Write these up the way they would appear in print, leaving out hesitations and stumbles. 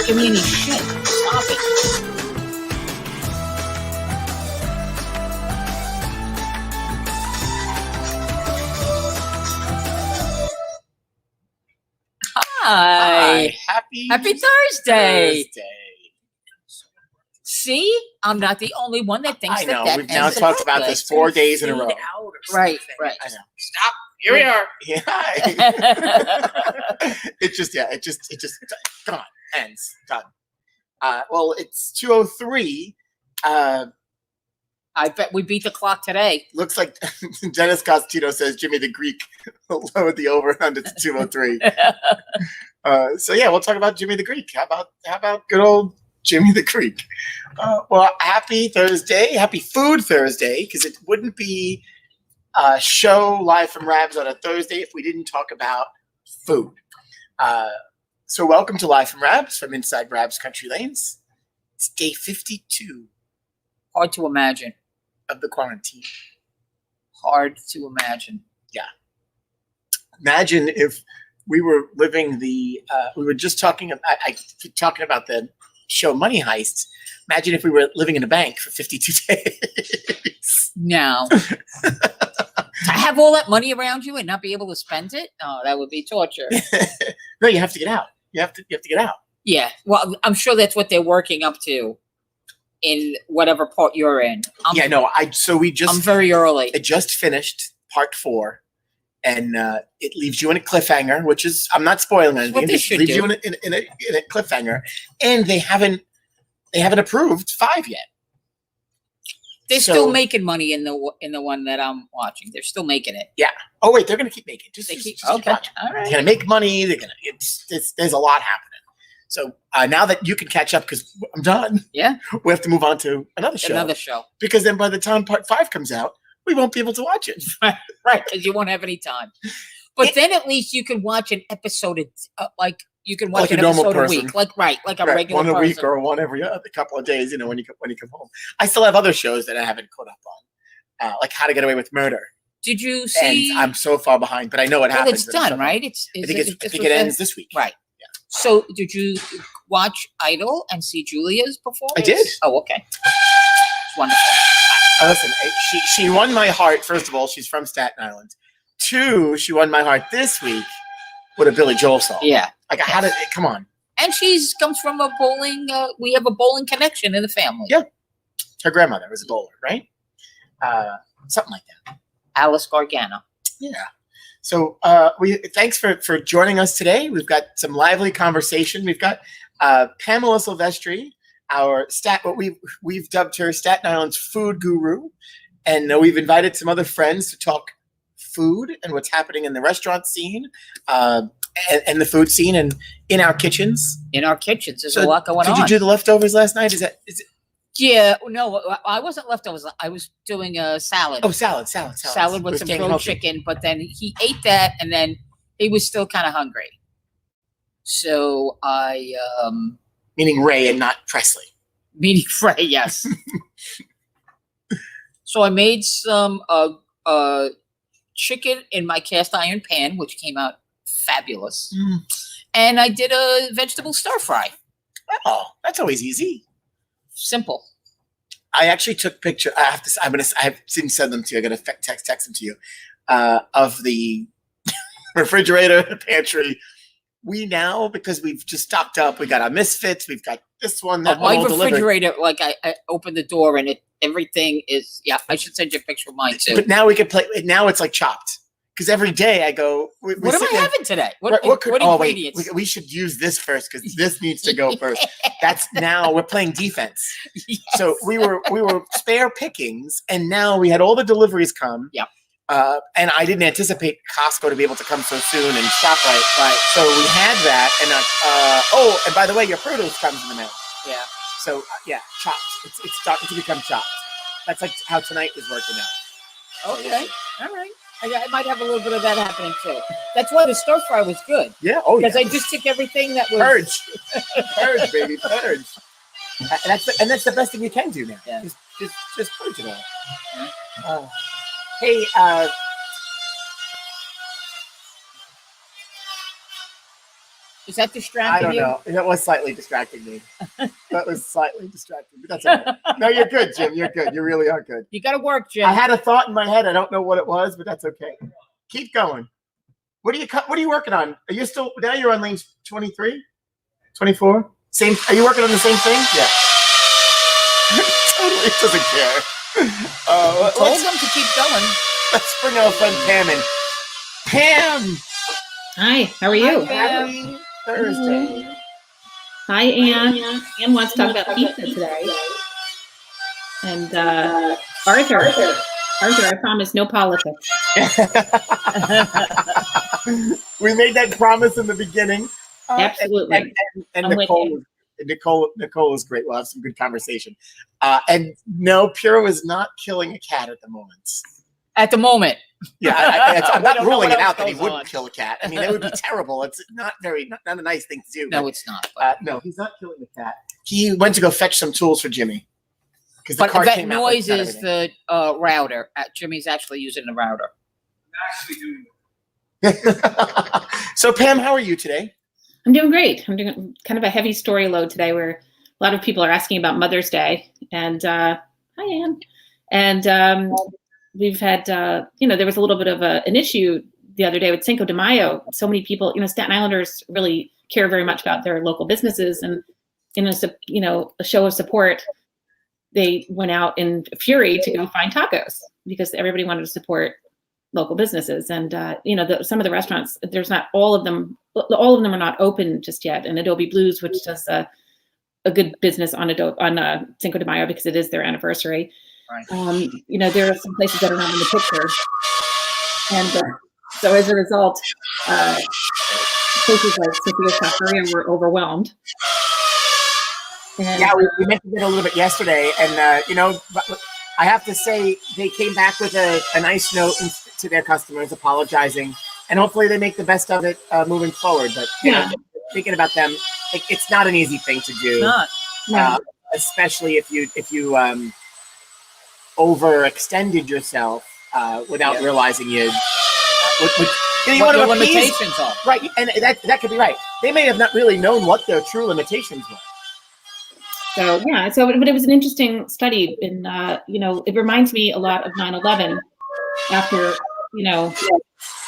give me any shit. Stop it. Hi. Happy Thursday. See, I'm not the only one that thinks I know. that We've now talked about this 4 days in a row. Right. I know. Stop. Here we are. Yeah. it just, come on, ends. Done. Well, it's 2:03. I bet we beat the clock today. Looks like Dennis Costino says Jimmy the Greek lowered the over-under to 2:03. So yeah, we'll talk about Jimmy the Greek. How about good old Jimmy the Greek? Well, happy Thursday, happy Food Thursday, because it wouldn't be a show live from Rabs on a Thursday if we didn't talk about food. So welcome to Live from Rabs from inside Rabs Country Lanes. It's day 52 Hard to imagine. of the quarantine. Hard to imagine. Yeah. Imagine if we were living we were just talking about the show Money Heists. Imagine if we were living in a bank for 52 days. No. To have all that money around you and not be able to spend it? Oh, that would be torture. No, you have to get out. You have to get out. Yeah. Well, I'm sure that's what they're working up to in whatever part you're in. I'm very early. I just finished part 4. And it leaves you in a cliffhanger, which is, I'm not spoiling anything. What they should leaves do. you in a cliffhanger, and they haven't approved 5 yet. They're still making money in the one that I'm watching. They're still making it. Yeah. Oh wait, they're going to keep making. Just okay. keep watching. All right. They're going to make money. They're going to. There's a lot happening. So now that you can catch up, because I'm done. Yeah. We have to move on to another show. Because then by the time part 5 comes out, we won't be able to watch it. Right, because you won't have any time. But then at least you can watch an episode, you can watch an episode a week, like a regular one a person. week or one every other couple of days. When you come home. I still have other shows that I haven't caught up on, like How to Get Away with Murder. Did you see? And I'm so far behind, but I know what happens. It's done, right? I think it ends this week. Right. Yeah. So did you watch Idol and see Julia's performance? I did. Oh, okay. It's wonderful. Listen, she won my heart. First of all, she's from Staten Island. 2, she won my heart this week with a Billy Joel song. Yeah. Come on. And comes from a bowling, we have a bowling connection in the family. Yeah. Her grandmother was a bowler, right? Something like that. Alice Gargano. Yeah. So thanks for joining us today. We've got some lively conversation. We've got Pamela Silvestri, what we've dubbed her Staten Island's food guru, and we've invited some other friends to talk food and what's happening in the restaurant scene, and the food scene, and in our kitchens. There's a lot going on. Did you do the leftovers last night? Is it? Yeah, no, I wasn't leftovers. I was doing a salad. Oh, salad with some grilled chicken. But then he ate that, and then he was still kind of hungry. So I. Meaning Ray and not Presley. Meaning Ray, yes. So I made some chicken in my cast iron pan, which came out fabulous. And I did a vegetable stir fry. Oh, that's always easy. Simple. I actually took picture. I didn't send them to you. I got to text them to you of the refrigerator, the pantry. We now, because we've just stocked up, we got our misfits. We've got this one, that one. My refrigerator, I opened the door and everything is. Yeah, I should send you a picture of mine too. But now we can play. Now it's like chopped. Because every day I go. What am I having today? What ingredients? Wait, we should use this first because this needs to go first. That's now we're playing defense. Yes. So we were spare pickings, and now we had all the deliveries come. Yep. And I didn't anticipate Costco to be able to come so soon and stop right. So we had that, and and by the way, your produce comes in the mail. Yeah. So chopped. It's starting to become chopped. That's like how tonight is working out. Okay. All right. I might have a little bit of that happening too. That's why the stir fry was good. Yeah. Oh, yeah. Because I just took everything that was purge, baby, purge. And that's the best thing you can do now. Yeah. Just purge it all. Yeah. Hey, Is that distracting I don't you? know. That was slightly distracting me. That was slightly distracting, but that's okay. No, you're good, Jim. You're good. You really are good. You got to work, Jim. I had a thought in my head. I don't know what it was, but that's okay. Keep going. What are you working on? Are you still now? You're on lane 23, 24. Same. Are you working on the same thing? Yeah. Totally doesn't care. Told them to keep going. Let's bring our friend Pam in. Pam. Hi. How are you? Happy Thursday. Hi, Anne. Anne wants to talk about pizza today. And Arthur, I promise no politics. We made that promise in the beginning. Absolutely. And Nicole is great. We'll have some good conversation. And no, Puro is not killing a cat at the moment. At the moment. Yeah, I'm not ruling it out that he wouldn't kill a cat. I mean, that would be terrible. It's not a nice thing to do. No, it's not. No, he's not killing the cat. He went to go fetch some tools for Jimmy. But that noise is the router. Jimmy's actually using the router. So, Pam, how are you today? I'm doing great. I'm doing kind of a heavy story load today where a lot of people are asking about Mother's Day. And hi, Anne. And we've had, there was a little bit of an issue the other day with Cinco de Mayo. So many people, Staten Islanders really care very much about their local businesses. And in a show of support, they went out in fury to go find tacos because everybody wanted to support local businesses. And, some of the restaurants, there's not all of them are not open just yet. And Adobe Blues, which does a good business on Cinco de Mayo because it is their anniversary. Right. There are some places that are not in the picture. And so as a result, places like South Korea were overwhelmed. And, yeah, we mentioned it a little bit yesterday. And, I have to say they came back with a nice note to their customers apologizing. And hopefully they make the best of it moving forward. But, thinking about them, it's not an easy thing to do. No. Especially if you overextended yourself without realizing you what your limitations are. Right, and that could be right. They may have not really known what their true limitations were. So but it was an interesting study, and it reminds me a lot of 9/11. After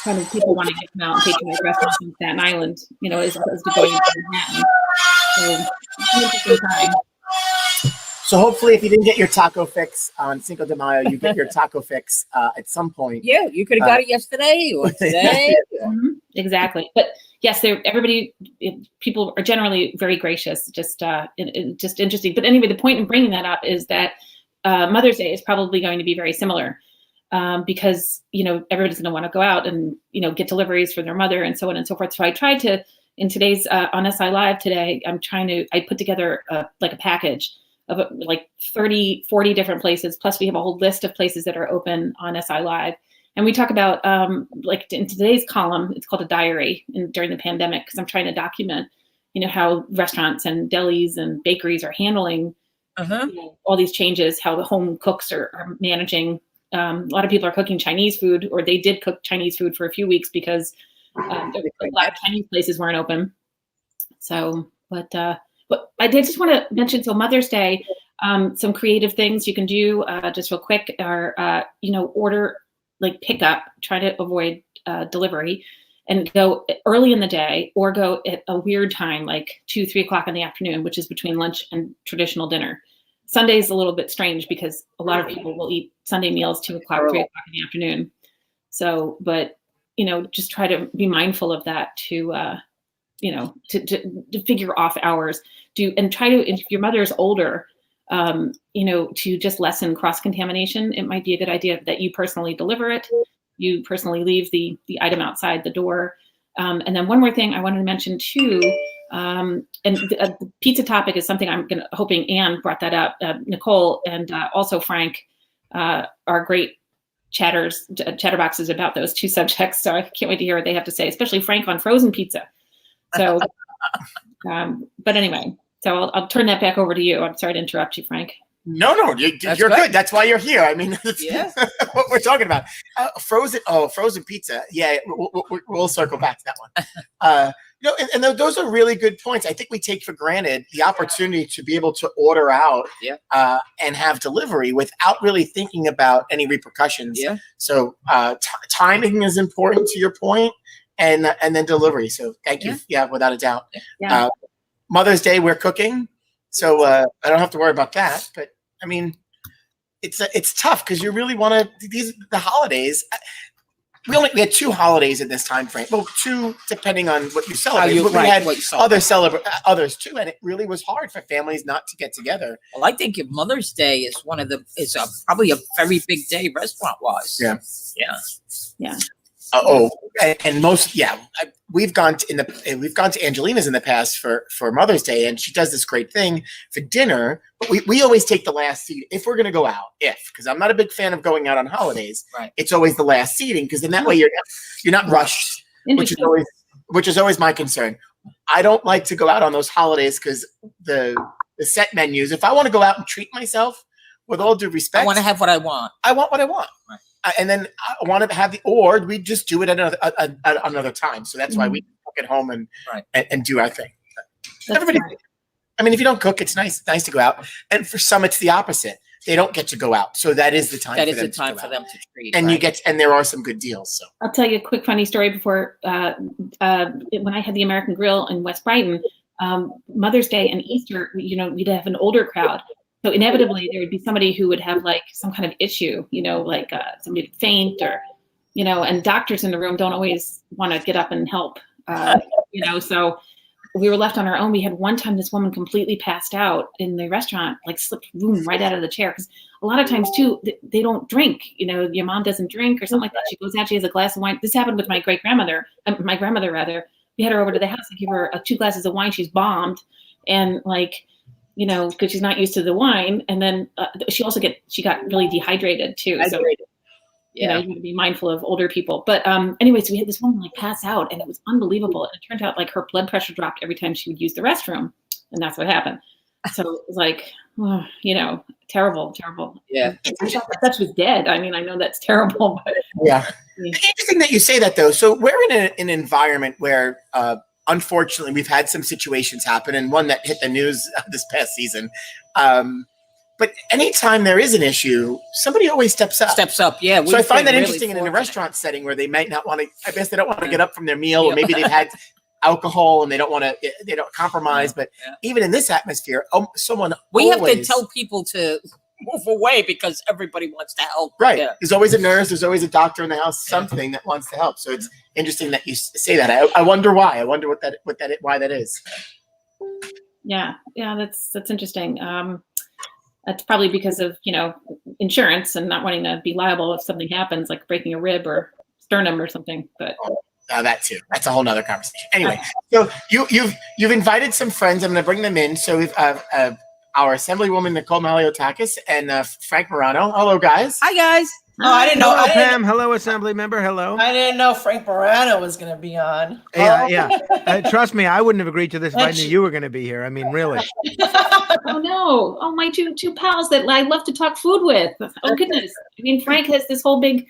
kind of people wanting to come out and patronize restaurants in Staten Island, as opposed to going to Manhattan. So it's an interesting time. So hopefully, if you didn't get your taco fix on Cinco de Mayo, you get your taco fix at some point. Yeah, you could have got it yesterday or today. Mm-hmm. Exactly. But yes, people are generally very gracious. Just interesting. But anyway, the point in bringing that up is that Mother's Day is probably going to be very similar because everybody's going to want to go out and get deliveries for their mother and so on and so forth. So I tried to in today's on SI Live today. I put together a package of 30, 40 different places. Plus we have a whole list of places that are open on SI Live. And we talk about, in today's column, it's called a diary during the pandemic, because I'm trying to document, how restaurants and delis and bakeries are handling all these changes, how the home cooks are managing. A lot of people are cooking Chinese food, or they did cook Chinese food for a few weeks because a lot of Chinese places weren't open. So, but I did just want to mention, so Mother's Day, some creative things you can do just real quick are, order pick up, try to avoid delivery, and go early in the day or go at a weird time, 2-3 o'clock in the afternoon, which is between lunch and traditional dinner. Sunday's a little bit strange because a lot of people will eat Sunday meals 2 o'clock, 3 o'clock in the afternoon. So, but, just try to be mindful of that to figure off hours. And try to, if your mother is older, to just lessen cross-contamination. It might be a good idea that you personally deliver it. You personally leave the item outside the door. And then one more thing I wanted to mention too, and the pizza topic is something hoping Anne brought that up. Nicole and also Frank are great chatterboxes about those two subjects. So I can't wait to hear what they have to say, especially Frank on frozen pizza. So, but anyway. So I'll turn that back over to you. I'm sorry to interrupt you, Frank. No, you're good. That's why you're here. I mean, that's what we're talking about. Frozen pizza. Yeah, we'll circle back to that one. Those are really good points. I think we take for granted the opportunity to be able to order out and have delivery without really thinking about any repercussions. Yeah. So timing is important to your point, and then delivery. So thank you. Yeah, without a doubt. Yeah. Mother's Day, we're cooking, so I don't have to worry about that. But I mean, it's tough because you really want to. The holidays. We had 2 holidays in this time frame. Well, 2 depending on what you celebrate. We had others too, and it really was hard for families not to get together. Well, I think Mother's Day is probably a very big day restaurant wise. Yeah. And most we've gone to Angelina's in the past for Mother's Day, and she does this great thing for dinner. But we always take the last seat if we're going to go out. Because I'm not a big fan of going out on holidays. Right. It's always the last seating because in that way you're not rushed, which is always my concern. I don't like to go out on those holidays because the set menus. If I want to go out and treat myself, with all due respect, I want to have what I want. I want what I want. Right. And then I want to have or we just do it at another time. So that's why we cook at home and do our thing. Everybody, I mean, if you don't cook, it's nice to go out. And for some, it's the opposite. They don't get to go out. So that is the time. That is the time for them to treat. And and there are some good deals. So I'll tell you a quick funny story before when I had the American Grill in West Brighton, Mother's Day and Easter, we'd have an older crowd. So inevitably there would be somebody who would have like some kind of issue, like somebody would faint or, and doctors in the room don't always want to get up and help, so we were left on our own. We had one time this woman completely passed out in the restaurant, like slipped boom right out of the chair. Because a lot of times too, they don't drink, your mom doesn't drink or something like that. She goes out, she has a glass of wine. This happened with my grandmother rather. We had her over to the house. I gave her 2 glasses of wine. She's bombed. And because she's not used to the wine, and then she got really dehydrated too. So you have to be mindful of older people. But anyway, so we had this woman like pass out, and it was unbelievable. And it turned out like her blood pressure dropped every time she would use the restroom, and that's what happened. So it was like, terrible. Yeah, I thought that was dead. I mean, I know that's terrible, but Interesting that you say that though. So we're in an environment where. Unfortunately, we've had some situations happen, and one that hit the news this past season. But anytime there is an issue, somebody always steps up. Yeah. So I find that interesting in a restaurant setting where they might not want to. I guess they don't want to get up from their meal, or maybe they've had alcohol and they don't compromise. But even in this atmosphere, we have to tell people to move away because everybody wants to help. Right. Yeah. There's always a nurse. There's always a doctor in the house. Something that wants to help. So it's interesting that you say that. I wonder why. I wonder why that is. Yeah. That's interesting. That's probably because of insurance and not wanting to be liable if something happens, like breaking a rib or sternum or something. But that too. That's a whole nother conversation. Anyway, so you've invited some friends. I'm going to bring them in. So we've our Assemblywoman Nicole Malliotakis and Frank Morano. Hello, guys. Hi, guys. Oh, I didn't know. Hello, Pam. Hello, Assembly member. Hello. I didn't know Frank Morano was going to be on. Yeah. Trust me, I wouldn't have agreed to this if I knew you were going to be here. I mean, really. Oh no! Oh, my two pals that I love to talk food with. Oh goodness! I mean, Frank has this whole big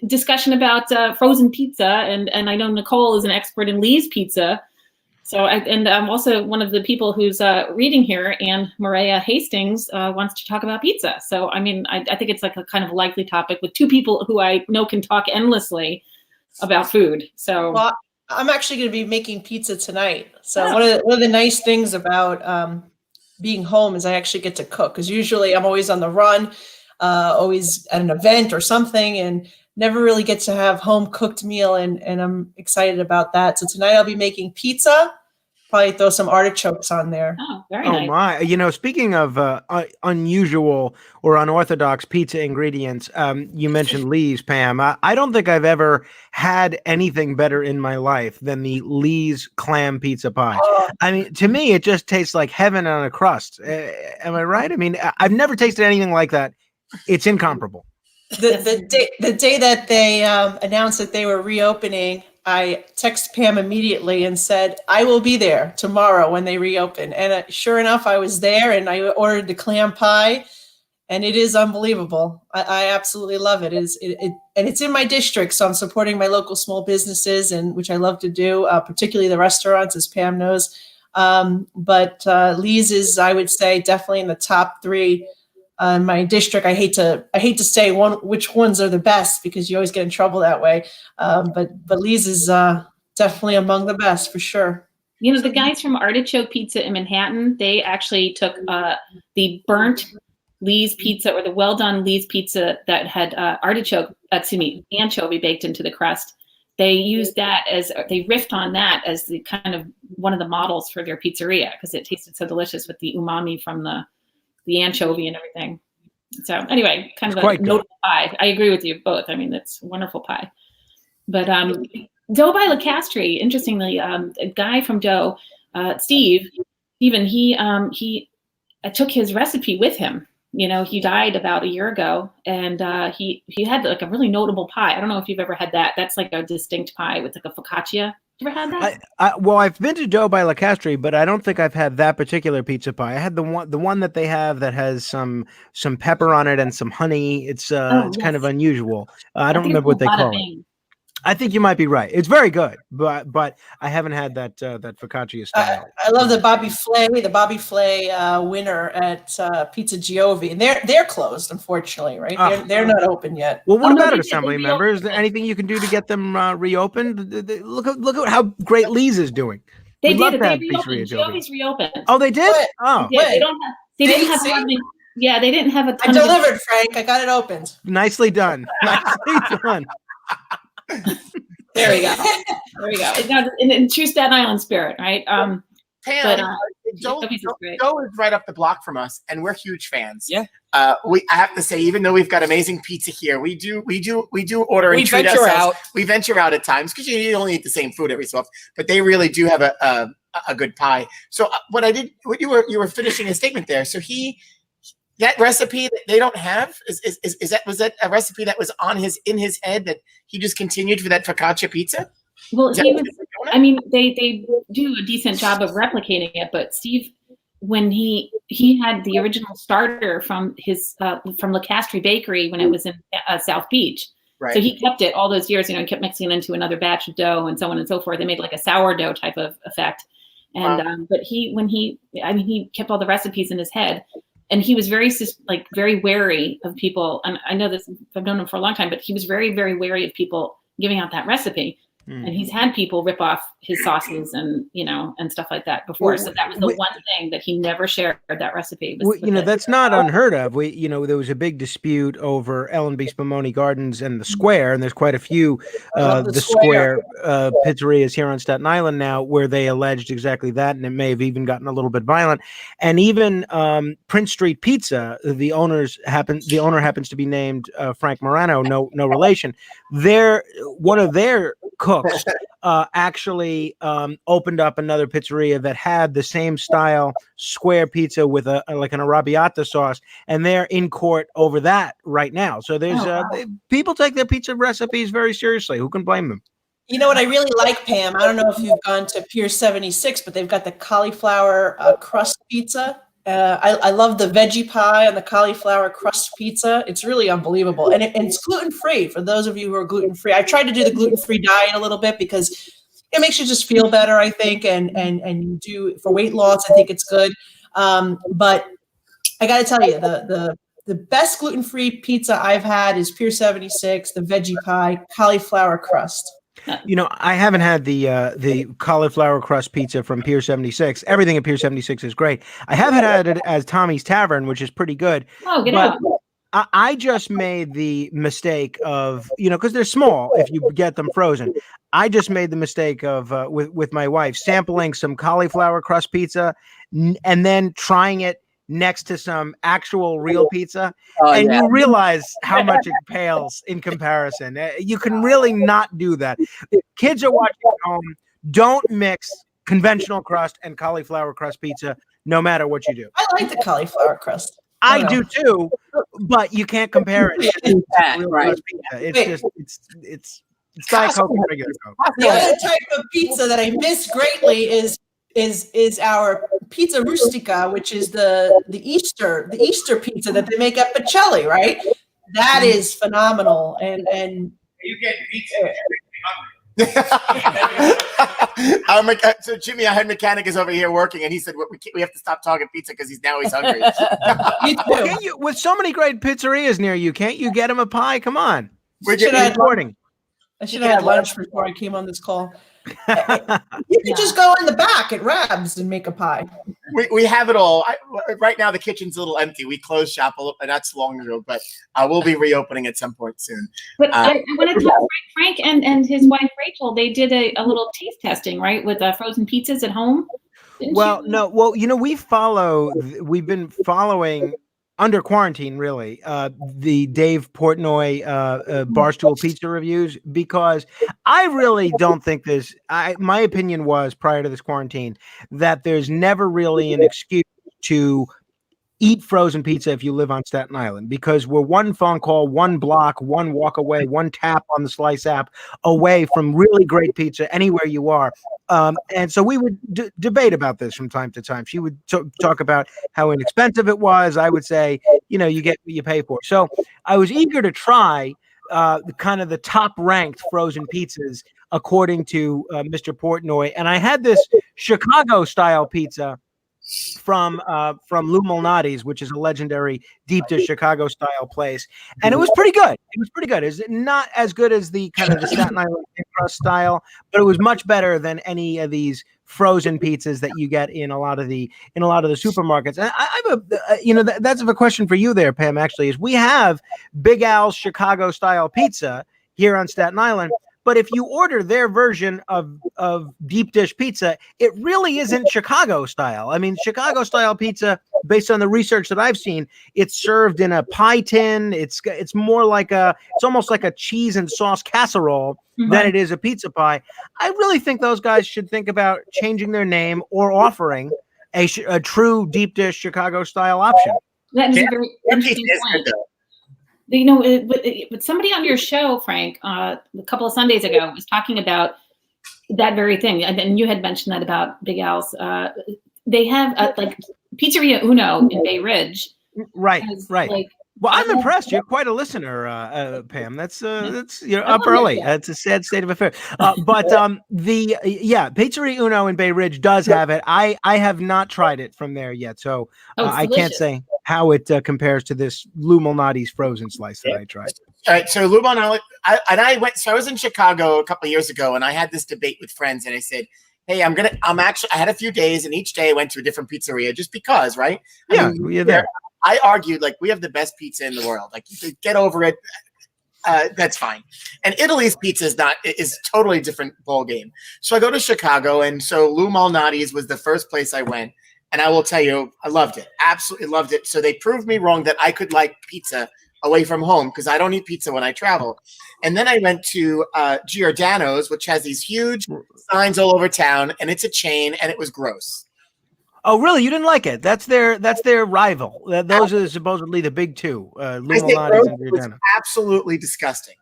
discussion about frozen pizza, and I know Nicole is an expert in Lee's pizza. So I'm also one of the people who's reading here, and Maria Hastings wants to talk about pizza. So, I mean, I think it's like a kind of likely topic with 2 people who I know can talk endlessly about food. So, well, I'm actually going to be making pizza tonight. So one of the nice things about being home is I actually get to cook, because usually I'm always on the run, always at an event or something, and never really get to have home cooked meal. And I'm excited about that. So tonight I'll be making pizza. Probably throw some artichokes on there. Oh, very nice. Oh my! Speaking of unusual or unorthodox pizza ingredients, you mentioned Lee's, Pam. I don't think I've ever had anything better in my life than the Lee's clam pizza pie. Oh. I mean, to me, it just tastes like heaven on a crust. Am I right? I mean, I've never tasted anything like that. It's incomparable. The day that they announced that they were reopening, I texted Pam immediately and said, I will be there tomorrow when they reopen. And sure enough, I was there, and I ordered the clam pie. and it is unbelievable. I absolutely love it. And it's in my district, so I'm supporting my local small businesses, and which I love to do, particularly the restaurants, as Pam knows. But Lee's is, I would say, definitely in the top 3 in my district. I hate to say which ones are the best, because you always get in trouble that way. But Lee's is definitely among the best for sure. You know, the guys from Artichoke Pizza in Manhattan, they actually took the burnt Lee's pizza, or the well done Lee's pizza that had anchovy baked into the crust. They used that they riffed on that as the kind of one of the models for their pizzeria, because it tasted so delicious with the umami from the anchovy and everything. So anyway, kind of a notable pie. I agree with you both. I mean, it's wonderful pie. But Dough by Lacastri, interestingly, a guy from Dough, Steven, he took his recipe with him. You know, he died about a year ago, and he had like a really notable pie. I don't know if you've ever had that. That's like a distinct pie with like a focaccia. You ever had that? Well, I've been to Dough by Lacastri, but I don't think I've had that particular pizza pie. I had the one that they have that has some pepper on it and some honey. It's kind of unusual. I don't remember what they call it. I think you might be right. It's very good, but I haven't had that focaccia style. I love the Bobby Flay winner at Pizza Giovi, and they're closed, unfortunately, right? They're not open yet. Well, what about it, Assembly member? Is there anything you can do to get them reopened? Look at how great Lee's is doing. They did. They reopened. Giovi's reopened. Oh, they did. Oh, yeah. They didn't have a ton. I delivered, Frank. I got it opened. Nicely done. Nicely done. There we go. In true Staten Island spirit, right? Pam, Joe is right up the block from us, and we're huge fans. Yeah. I have to say, even though we've got amazing pizza here, we do order and treat ourselves out. We venture out at times, because you only eat the same food every so often. But they really do have a good pie. So you were finishing a statement there. So that recipe that they don't have was that a recipe that was in his head that he just continued for that focaccia pizza? Well, they do a decent job of replicating it, but Steve, when he had the original starter from Lacastri Bakery when it was in South Beach, right. So he kept it all those years. You know, he kept mixing it into another batch of dough and so on and so forth. They made like a sourdough type of effect, and wow. But he kept all the recipes in his head. And he was very wary of people. And I know this, I've known him for a long time, but he was very, very wary of people giving out that recipe. And he's had people rip off his sauces and stuff like that before. So that was the one thing that he never shared that recipe. That's not unheard of. There was a big dispute over L&B Spumoni Gardens and the Square, and there's quite a few the Square pizzerias here on Staten Island now where they alleged exactly that, and it may have even gotten a little bit violent. And even Prince Street Pizza, the owner happens to be named Frank Morano, no relation. One of their cooks actually opened up another pizzeria that had the same style square pizza with an arrabbiata sauce, and they're in court over that right now. So there's people take their pizza recipes very seriously. Who can blame them? You know what I really like, Pam? I don't know if you've gone to Pier 76, but they've got the cauliflower crust pizza. I love the veggie pie on the cauliflower crust pizza. It's really unbelievable. And it's gluten-free for those of you who are gluten-free. I tried to do the gluten-free diet a little bit because it makes you just feel better, I think. And you do for weight loss, I think it's good. But I got to tell you, the best gluten-free pizza I've had is Pier 76, the veggie pie, cauliflower crust. I haven't had the cauliflower crust pizza from Pier 76. Everything at Pier 76 is great. I haven't had it as Tommy's Tavern, which is pretty good. Oh, get out. I just made the mistake of, because they're small if you get them frozen. I just made the mistake of, with my wife, sampling some cauliflower crust pizza and then trying it next to some actual real pizza, you realize how much it pales in comparison. You can really not do that. If kids are watching at home, don't mix conventional crust and cauliflower crust pizza, no matter what you do. I like the cauliflower crust. I do too, but you can't compare it to real crust pizza. It's like Coke and regular Coke. The other type of pizza that I miss greatly is is our pizza rustica, which is the Easter pizza that they make at Pacelli, right? That is phenomenal, and You get pizza. So Jimmy, our head mechanic, is over here working, and he said we have to stop talking pizza because he's hungry. Can't you, with so many great pizzerias near you, can't you get him a pie? Come on, we're recording. I should have had lunch before I came on this call. You could just go in the back at Rabs and make a pie. We have it all. Right now, the kitchen's a little empty. We closed shop not so long ago, but we'll be reopening at some point soon. But I want to talk Frank and his wife Rachel. They did a little taste testing, right, with frozen pizzas at home. Well, you know, we've been following under quarantine, really, the Dave Portnoy Barstool Pizza reviews, because I really don't think my opinion was prior to this quarantine that there's never really an excuse to eat frozen pizza if you live on Staten Island, because we're one phone call, one block, one walk away, one tap on the Slice app away from really great pizza anywhere you are. And so we would debate about this from time to time. She would talk about how inexpensive it was. I would say, you know, you get what you pay for. So I was eager to try kind of the top ranked frozen pizzas according to Mr. Portnoy. And I had this Chicago style pizza from Lou Malnati's, which is a legendary deep dish Chicago style place, and it was pretty good. It's not as good as the kind of the Staten Island crust style, but it was much better than any of these frozen pizzas that you get in a lot of the supermarkets. And I have that's a question for you there, Pam. Actually, is we have Big Al's Chicago style pizza here on Staten Island. But if you order their version of deep dish pizza, it really isn't Chicago style. I mean, Chicago style pizza, based on the research that I've seen, it's served in a pie tin. It's more like it's almost like a cheese and sauce casserole than it is a pizza pie. I really think those guys should think about changing their name or offering a true deep dish Chicago style option. That is a very interesting point. You know, with somebody on your show, Frank, a couple of Sundays ago, was talking about that very thing, and you had mentioned that about Big Al's. They have like Pizzeria Uno in Bay Ridge. Right. Like, well, I'm impressed. You're quite a listener, Pam. That's you're up early. It's a sad state of affairs. But Pizzeria Uno in Bay Ridge does have it. I have not tried it from there yet, so I can't say how it compares to this Lou Malnati's frozen slice that I tried. All right, so Lou Malnati, I was in Chicago a couple of years ago, and I had this debate with friends, and I said, hey, I had a few days, and each day I went to a different pizzeria just because, right? You're there. I argued, like, we have the best pizza in the world. Like, you could get over it. That's fine. And Italy's pizza is totally different ball game. So I go to Chicago, and so Lou Malnati's was the first place I went. And I will tell you, I loved it. Absolutely loved it. So they proved me wrong that I could like pizza away from home because I don't eat pizza when I travel. And then I went to Giordano's, which has these huge signs all over town, and it's a chain, and it was gross. Oh, really? You didn't like it? That's their rival. Those are supposedly the big two. Lou Malnati's and Giordano. Absolutely disgusting.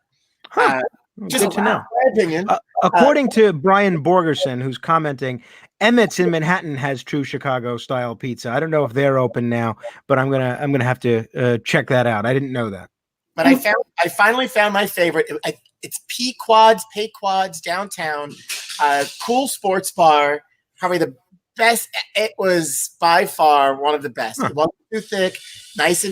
Just good to know. My opinion. According to Brian Borgerson, who's commenting, Emmett's in Manhattan has true Chicago style pizza. I don't know if they're open now, but I'm gonna have to check that out. I didn't know that. But I finally found my favorite. It's Pay-Quads downtown. Cool sports bar. Probably the best. It was by far one of the best. It wasn't too thick, nice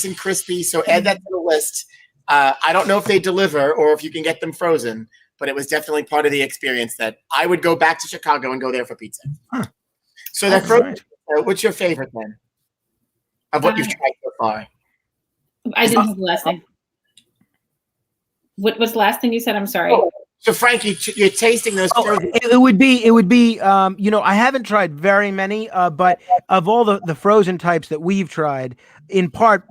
and crispy. So add that to the list. I don't know if they deliver or if you can get them frozen, but it was definitely part of the experience that I would go back to Chicago and go there for pizza. So that frozen pizza, what's your favorite then of what you've tried so far? I didn't have the last thing. What was the last thing you said? I'm sorry. So Frank, you're tasting those. It would be. I haven't tried very many, but of all the frozen types that we've tried, in part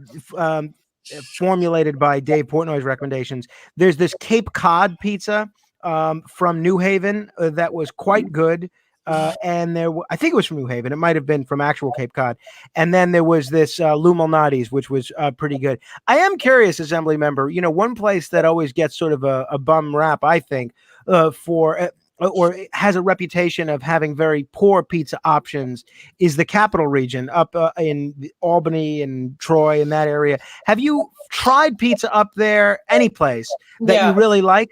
formulated by Dave Portnoy's recommendations, there's this Cape Cod pizza from New Haven that was quite good. And I think it was from New Haven. It might have been from actual Cape Cod. And then there was this Lou Malnati's, which was pretty good. I am curious, Assembly member, one place that always gets sort of a bum rap, I think, for or has a reputation of having very poor pizza options is the Capital Region up in Albany and Troy in that area. Have you tried pizza up there? Any place that you really like?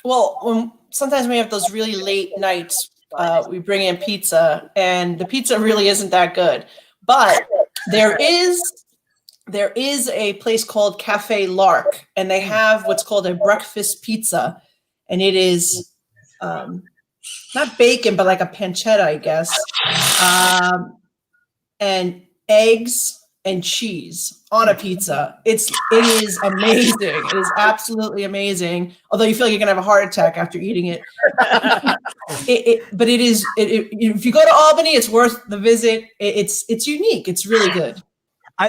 Well, sometimes we have those really late nights, we bring in pizza, and the pizza really isn't that good. But there is a place called Cafe Lark, and they have what's called a breakfast pizza, and it is not bacon, but like a pancetta, I guess, and eggs and cheese on a pizza. It is amazing. It is absolutely amazing. Although you feel like you're gonna have a heart attack after eating it. But it is. If you go to Albany, it's worth the visit. It's unique. It's really good.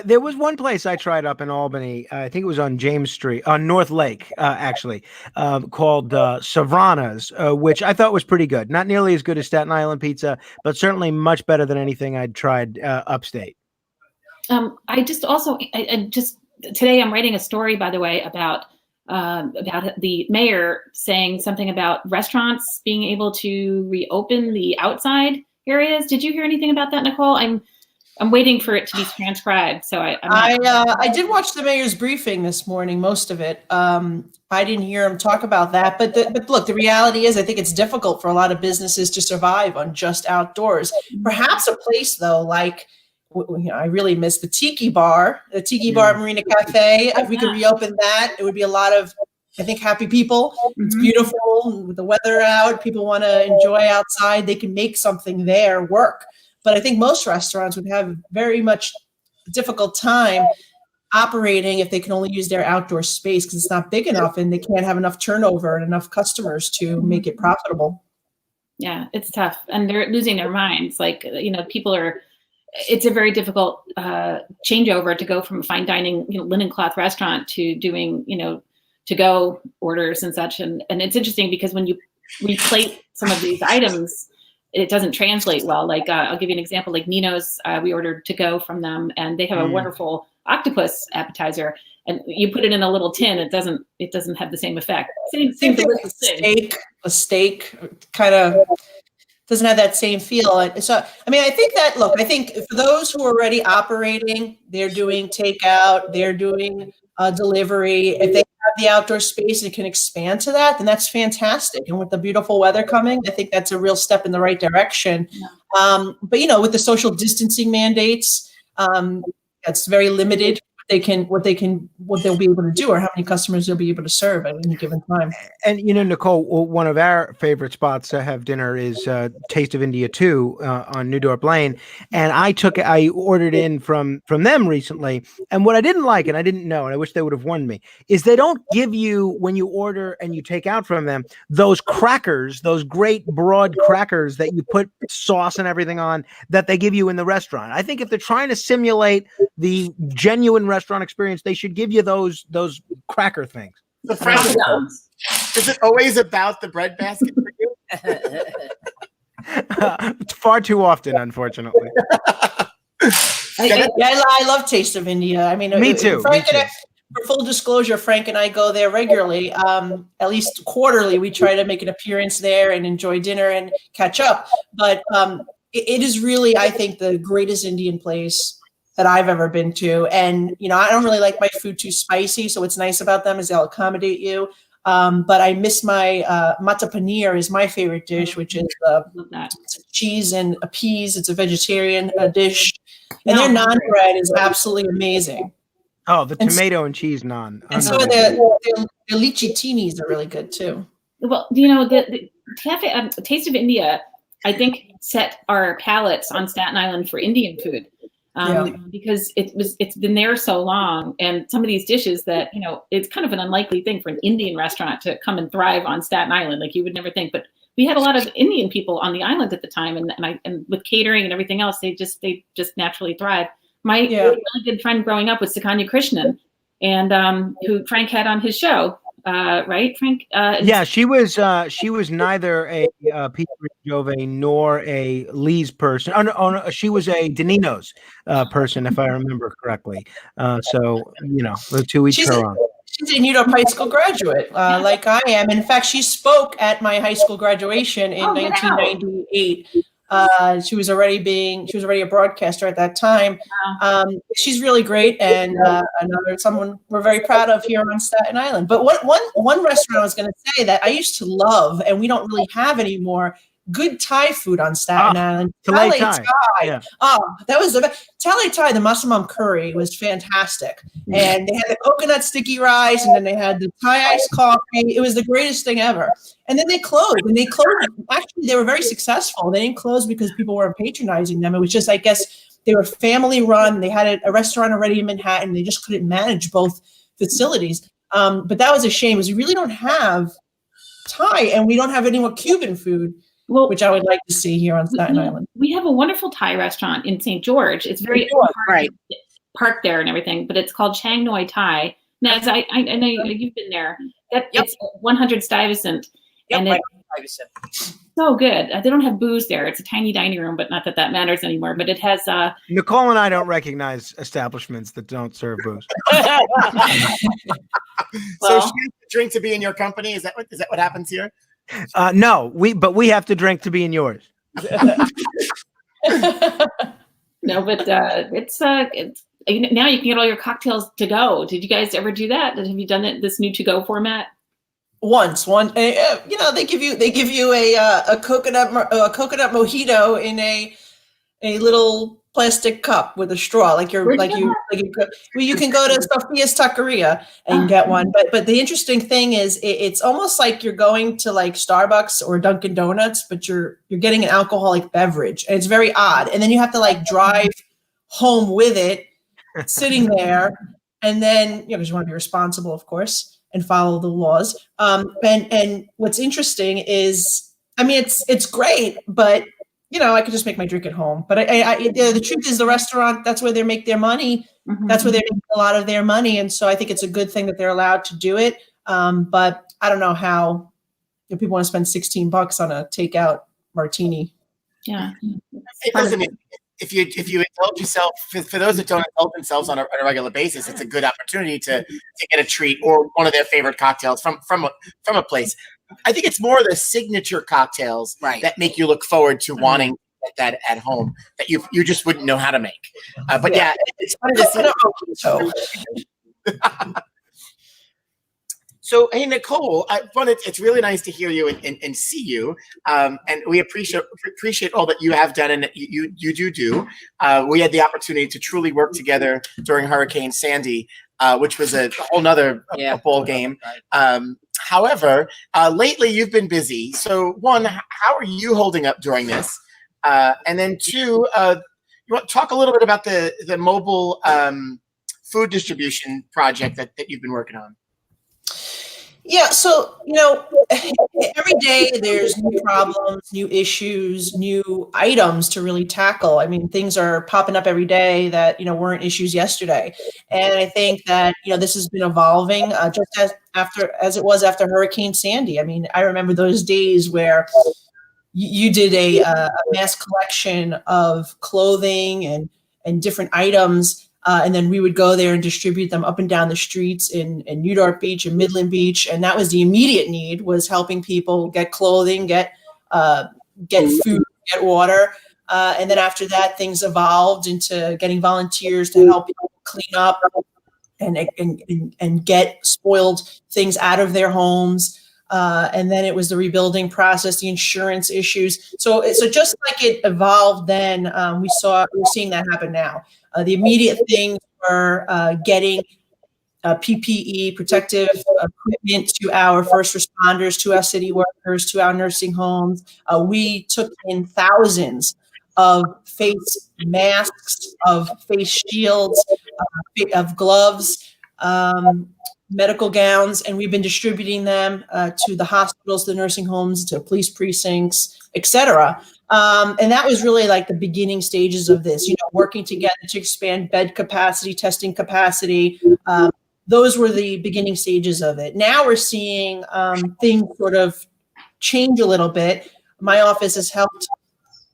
There was one place I tried up in Albany. I think it was on James Street, on North Lake, actually, called Savrana's, which I thought was pretty good. Not nearly as good as Staten Island pizza, but certainly much better than anything I'd tried upstate. I just today I'm writing a story, by the way, about the mayor saying something about restaurants being able to reopen the outside areas. Did you hear anything about that, Nicole? I'm waiting for it to be transcribed. So I did watch the mayor's briefing this morning, most of it. I didn't hear him talk about that, but look, the reality is I think it's difficult for a lot of businesses to survive on just outdoors. Perhaps a place though, like, I really miss the Tiki Bar at Marina Cafe. If we could reopen that, it would be a lot of, I think, happy people. It's beautiful with the weather out. People want to enjoy outside. They can make something there work. But I think most restaurants would have very much difficult time operating if they can only use their outdoor space because it's not big enough and they can't have enough turnover and enough customers to make it profitable. Yeah, it's tough. And they're losing their minds. Like, it's a very difficult changeover to go from a fine dining, linen cloth restaurant to doing, to-go orders and such. And it's interesting because when you replate some of these items, it doesn't translate well. Like I'll give you an example, like Nino's, we ordered to go from them and they have a wonderful octopus appetizer and you put it in a little tin. It doesn't have the same effect. Same thing with a steak kind of doesn't have that same feel. So, I think for those who are already operating, they're doing takeout, they're doing delivery. If they have the outdoor space and can expand to that, then that's fantastic. And with the beautiful weather coming, I think that's a real step in the right direction. Yeah. But with the social distancing mandates, that's very limited. What they'll be able to do or how many customers they'll be able to serve at any given time. And Nicole, one of our favorite spots to have dinner is Taste of India 2 on New Dorp Lane. And I ordered in from them recently. And what I didn't like, and I didn't know, and I wish they would have warned me, is they don't give you, when you order and you take out from them, those crackers, those great broad crackers that you put sauce and everything on that they give you in the restaurant. I think if they're trying to simulate the genuine restaurant experience, they should give you those cracker things. The French ones. Is it always about the bread basket for you? Far too often, unfortunately. I love Taste of India. Me too. For full disclosure, Frank and I go there regularly. At least quarterly, we try to make an appearance there and enjoy dinner and catch up. But it is really, I think, the greatest Indian place that I've ever been to. And, I don't really like my food too spicy. So what's nice about them is they'll accommodate you. But I miss my mata paneer is my favorite dish, which is cheese and peas. It's a vegetarian dish. And their naan bread is absolutely amazing. Oh, the tomato and cheese naan. And so the lychee teenies are really good too. Well, the cafe, Taste of India, I think set our palates on Staten Island for Indian food. Because it's been there so long, and some of these dishes that it's kind of an unlikely thing for an Indian restaurant to come and thrive on Staten Island, like you would never think. But we had a lot of Indian people on the island at the time, and with catering and everything else, they just naturally thrive. My really good friend growing up was Sukanya Krishnan, and who Frank had on his show. Right, Frank? She was neither a Peter Jove nor a Lee's person. No, she was a Danino's person, if I remember correctly. So the two each her on. She's a New York high school graduate, like I am. In fact, she spoke at my high school graduation in 1998. She was already a broadcaster at that time. She's really great, and someone we're very proud of here on Staten Island. But one restaurant I was going to say that I used to love, and we don't really have anymore. Good Thai food on Staten Island. Thai. Yeah. Oh, that was the best. Thai, the massamam curry was fantastic. And they had the coconut sticky rice, and then they had the Thai iced coffee. It was the greatest thing ever. And then they closed. Actually, they were very successful. They didn't close because people weren't patronizing them. It was just, I guess, they were family run. They had a restaurant already in Manhattan. They just couldn't manage both facilities. But that was a shame, because we really don't have Thai, and we don't have any more Cuban food. Well, which I would like to see here on Staten Island. We have a wonderful Thai restaurant in St. George. It's very right park there and everything, but it's called Chiang Noi Thai. Now, I know you've been there. It's 100 Stuyvesant, and it's so good. They don't have booze there. It's a tiny dining room, but not that matters anymore. But it has. Nicole and I don't recognize establishments that don't serve booze. So she has to drink to be in your company. Is that what happens here? No, we have to drink to be in yours. No, but it's now you can get all your cocktails to go. Did you guys ever do that? Have you done it, this new to go format? Once, they give you a coconut mojito in a little plastic cup with a straw, you can go to Sophia's Taqueria and get one. But the interesting thing is it's almost like you're going to like Starbucks or Dunkin' Donuts, but you're getting an alcoholic beverage, and it's very odd. And then you have to like drive home with it, sitting there, and then because you want to be responsible, of course, and follow the laws. And what's interesting is, I mean, it's great, but I could just make my drink at home. But the truth is, the restaurant, that's where they make their money. Mm-hmm. That's where they make a lot of their money. And so I think it's a good thing that they're allowed to do it. But I don't know how people want to spend $16 on a takeout martini. Yeah. Listen, if you indulge yourself, for those that don't indulge themselves on a regular basis, it's a good opportunity to get a treat or one of their favorite cocktails from a place. I think it's more the signature cocktails that make you look forward to wanting to get that at home that you just wouldn't know how to make. But it's funny to see. So, hey, Nicole, it's really nice to hear you and see you. And we appreciate all that you have done and that you do. We had the opportunity to truly work together during Hurricane Sandy, which was a whole nother ball game. However, lately you've been busy. So one, how are you holding up during this? And then two, you want to talk a little bit about the mobile food distribution project that you've been working on? Yeah, so, every day there's new problems, new issues, new items to really tackle. I mean, things are popping up every day that, weren't issues yesterday. And I think that, this has been evolving just as it was after Hurricane Sandy. I mean, I remember those days where you did a mass collection of clothing and different items. And then we would go there and distribute them up and down the streets in New York Beach and Midland Beach. And that was the immediate need, was helping people get clothing, get food, get water. And then after that, things evolved into getting volunteers to help people clean up and get spoiled things out of their homes. And then it was the rebuilding process, the insurance issues. So just like it evolved then, we're seeing that happen now. The immediate things were getting PPE, protective equipment, to our first responders, to our city workers, to our nursing homes. We took in thousands of face masks, of face shields, of gloves, medical gowns, and we've been distributing them to the hospitals, the nursing homes, to police precincts, etc. And that was really like the beginning stages of this, working together to expand bed capacity, testing capacity. Those were the beginning stages of it. Now we're seeing things sort of change a little bit. My office has helped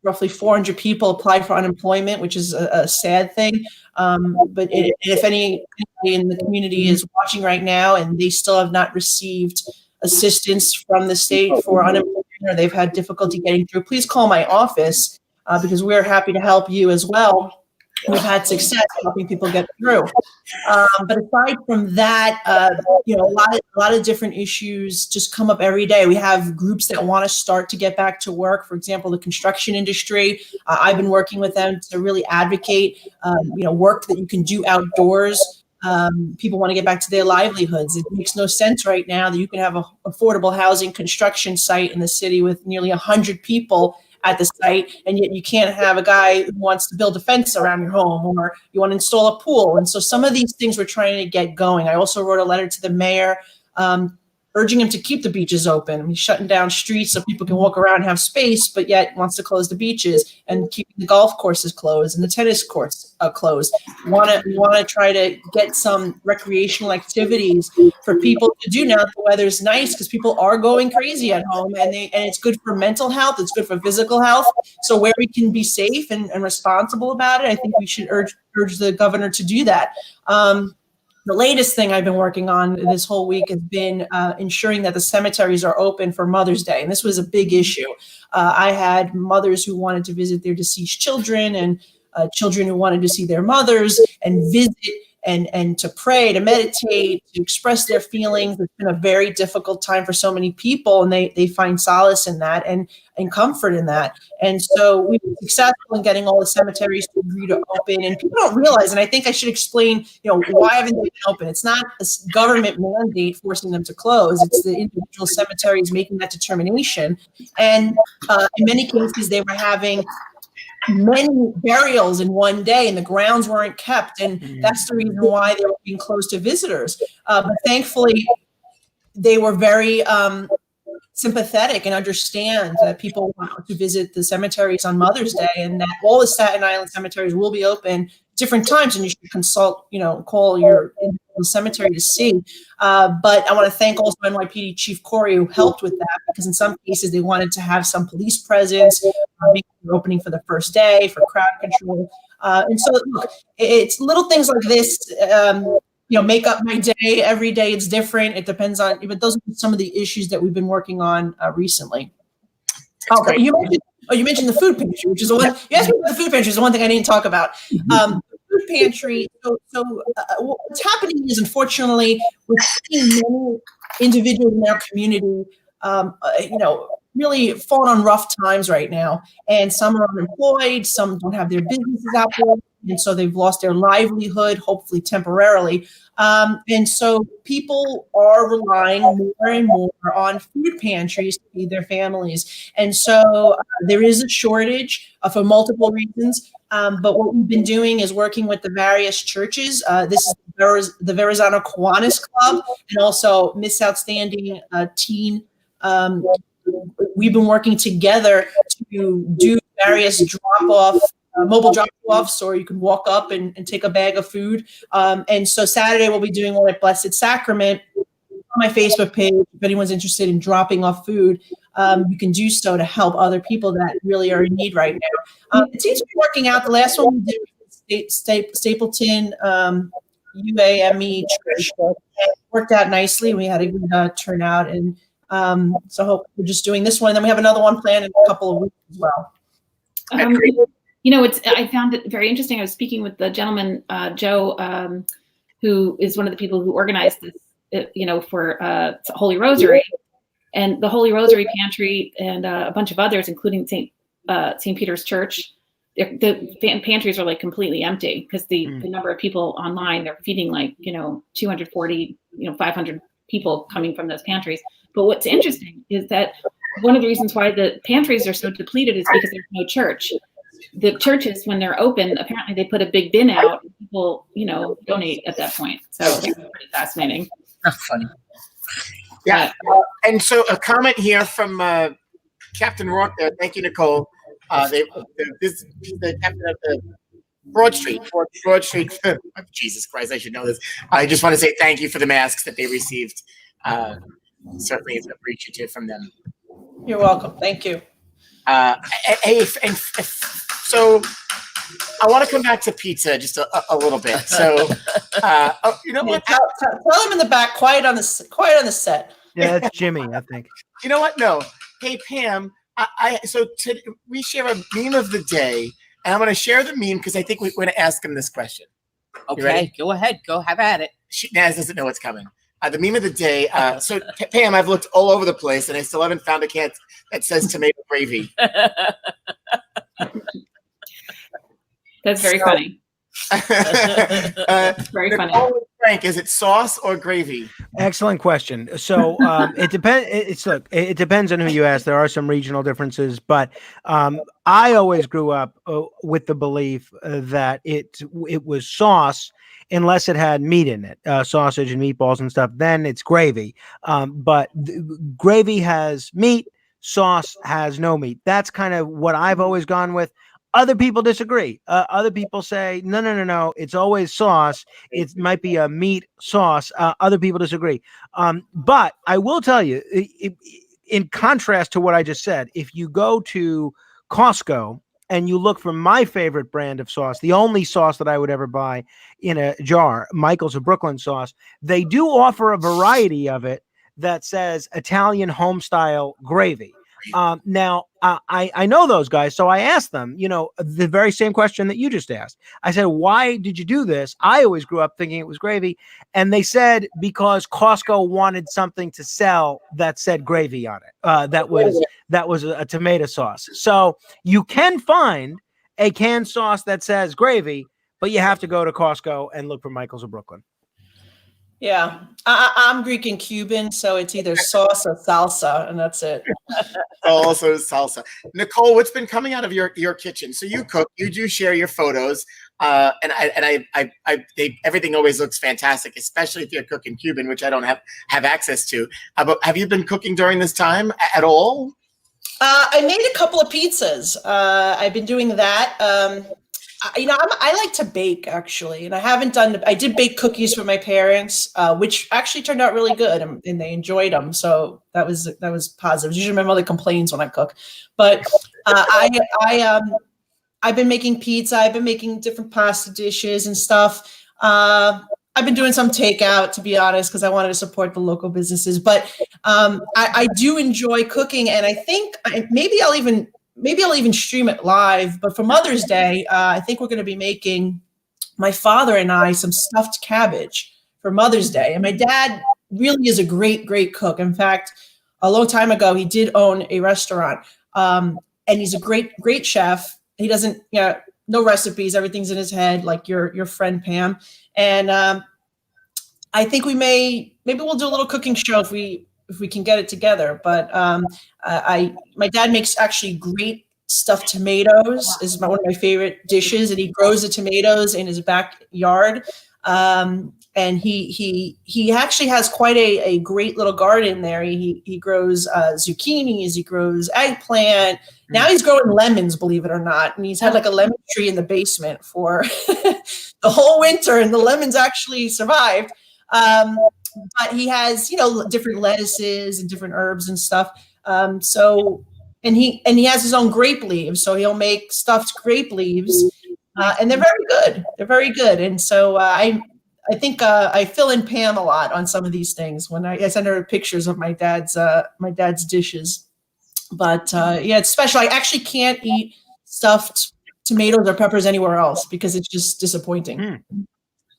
roughly 400 people applied for unemployment, which is a sad thing. But if anybody in the community is watching right now and they still have not received assistance from the state for unemployment, or they've had difficulty getting through, please call my office because we're happy to help you as well. We've had success helping people get through. But aside from that, a lot of different issues just come up every day. We have groups that want to start to get back to work. For example, the construction industry. I've been working with them to really advocate, work that you can do outdoors. People want to get back to their livelihoods. It makes no sense right now that you can have an affordable housing construction site in the city with nearly 100 people at the site, and yet you can't have a guy who wants to build a fence around your home, or you want to install a pool. And so some of these things we're trying to get going. I also wrote a letter to the mayor urging him to keep the beaches open. He's shutting down streets so people can walk around and have space, but yet wants to close the beaches and keeping the golf courses closed and the tennis courts closed. Want to try to get some recreational activities for people to do now that the weather's nice, because people are going crazy at home, and it's good for mental health. It's good for physical health. So where we can be safe and responsible about it, I think we should urge the governor to do that. The latest thing I've been working on this whole week has been ensuring that the cemeteries are open for Mother's Day. And this was a big issue. I had mothers who wanted to visit their deceased children, and children who wanted to see their mothers and visit and to pray, to meditate, to express their feelings. It's been a very difficult time for so many people, and they find solace in that and comfort in that. And so we've been successful in getting all the cemeteries to agree to open. And people don't realize, and I think I should explain, why haven't they been open? It's not a government mandate forcing them to close. It's the individual cemeteries making that determination. And in many cases, they were having many burials in one day, and the grounds weren't kept, and that's the reason why they were being closed to visitors. But thankfully, they were very sympathetic and understand that people want to visit the cemeteries on Mother's Day, and that all the Staten Island cemeteries will be open different times, and you should call your individual cemetery to see. But I want to thank also NYPD Chief Corey, who helped with that, because in some cases they wanted to have some police presence, making the opening for the first day for crowd control. And so look, it's little things like this, make up my day. Every day it's different. It depends on, but those are some of the issues that we've been working on recently. Oh, you mentioned the food pantry, which is the one. You asked me about the food pantry. Is the one thing I didn't talk about. The food pantry. So what's happening is, unfortunately, we're seeing many individuals in our community, really falling on rough times right now, and some are unemployed, some don't have their businesses out there, and so they've lost their livelihood, hopefully temporarily. And so people are relying more and more on food pantries to feed their families. And so there is a shortage for multiple reasons. But what we've been doing is working with the various churches. This is the Verrazano Kiwanis Club, and also Miss Outstanding Teen. We've been working together to do various mobile drop-offs, or you can walk up and take a bag of food. And so Saturday we'll be doing one at Blessed Sacrament. On my Facebook page, if anyone's interested in dropping off food, you can do so to help other people that really are in need right now. It seems to be working out. The last one we did was Stapleton UAME Church. It worked out nicely. We had a good turnout, and so I hope we're just doing this one. And then we have another one planned in a couple of weeks as well. I found it very interesting. I was speaking with the gentleman, Joe, who is one of the people who organized this, for Holy Rosary, and the Holy Rosary Pantry, and a bunch of others, including St. Peter's Church. The pantries are like completely empty because the number of people online, they're feeding 240, 500 people coming from those pantries. But what's interesting is that one of the reasons why the pantries are so depleted is because there's no church. The churches, when they're open, apparently they put a big bin out, and people, donate at that point. So it's pretty fascinating. That's funny. Yeah. And so a comment here from Captain Rourke there. Thank you, Nicole. The captain of the Broad Street. Jesus Christ, I should know this. I just want to say thank you for the masks that they received. Certainly is appreciative from them. You're welcome. Thank you. So I want to come back to pizza just a little bit. So, you know what? Tell him in the back, quiet on the set. Yeah, that's Jimmy, I think. You know what? No. Hey, Pam. We share a meme of the day, and I'm going to share the meme because I think we're going to ask him this question. Okay, go ahead. Go have at it. Naz doesn't know what's coming. The meme of the day. So, Pam, I've looked all over the place, and I still haven't found a can that says tomato gravy. That's very funny. Very funny. Frank, is it sauce or gravy? Excellent question. So it depends. It depends on who you ask. There are some regional differences, but I always grew up with the belief that it was sauce unless it had meat in it, sausage and meatballs and stuff. Then it's gravy. But gravy has meat. Sauce has no meat. That's kind of what I've always gone with. Other people disagree. Other people say, no. It's always sauce. It might be a meat sauce. Other people disagree. But I will tell you, in contrast to what I just said, if you go to Costco and you look for my favorite brand of sauce, the only sauce that I would ever buy in a jar, Michael's of Brooklyn sauce, they do offer a variety of it that says Italian home style gravy. Now, I know those guys, so I asked them, the very same question that you just asked. I said, why did you do this? I always grew up thinking it was gravy. And they said, because Costco wanted something to sell that said gravy on it. That was a tomato sauce. So you can find a canned sauce that says gravy, but you have to go to Costco and look for Michael's of Brooklyn. Yeah, I'm Greek and Cuban, so it's either sauce or salsa, and that's it. Also salsa. Nicole, what's been coming out of your kitchen? So you cook, you do share your photos, and everything always looks fantastic, especially if you're cooking Cuban, which I don't have access to. But have you been cooking during this time at all? I made a couple of pizzas. I've been doing that. I like to bake actually, and I did bake cookies for my parents, which actually turned out really good, and they enjoyed them. So that was positive. Usually my mother complains when I cook, but I've been making pizza. I've been making different pasta dishes and stuff. I've been doing some takeout, to be honest, because I wanted to support the local businesses. But I do enjoy cooking, and I think maybe I'll even stream it live. But for Mother's Day, I think we're going to be making, my father and I, some stuffed cabbage for Mother's Day. And my dad really is a great, great cook. In fact, a long time ago, he did own a restaurant. And he's a great, great chef. He doesn't, no recipes. Everything's in his head, like your friend Pam. And I think maybe we'll do a little cooking show if we can get it together. But my dad makes actually great stuffed tomatoes. Is one of my favorite dishes, and he grows the tomatoes in his backyard. And he actually has quite a great little garden there. He grows zucchinis, he grows eggplant. Now he's growing lemons, believe it or not. And he's had like a lemon tree in the basement for the whole winter, and the lemons actually survived. But he has, different lettuces and different herbs and stuff. And he has his own grape leaves, so he'll make stuffed grape leaves, and they're very good. They're very good. And so I think I fill in Pam a lot on some of these things when I send her pictures of my dad's dishes. But yeah, it's special. I actually can't eat stuffed tomatoes or peppers anywhere else because it's just disappointing.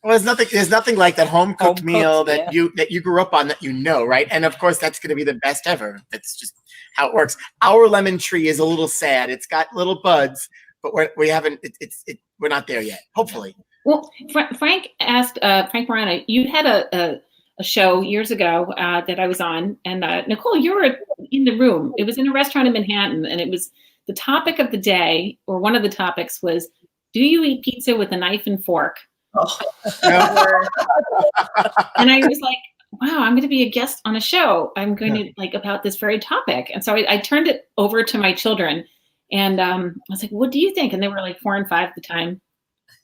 Well, there's nothing like that home cooked meal that you grew up on that right? And of course, that's going to be the best ever. That's just how it works. Our lemon tree is a little sad. It's got little buds, but we're not there yet. Hopefully. Well, Frank asked Frank Morano. You had a show years ago that I was on, and Nicole, you were in the room. It was in a restaurant in Manhattan, and it was the topic of the day, or one of the topics was, "Do you eat pizza with a knife and fork?" Oh. And I was like, wow, I'm going to be a guest on a show. I'm going to about this very topic. And so I turned it over to my children, and I was like, what do you think? And they were like 4 and 5 at the time.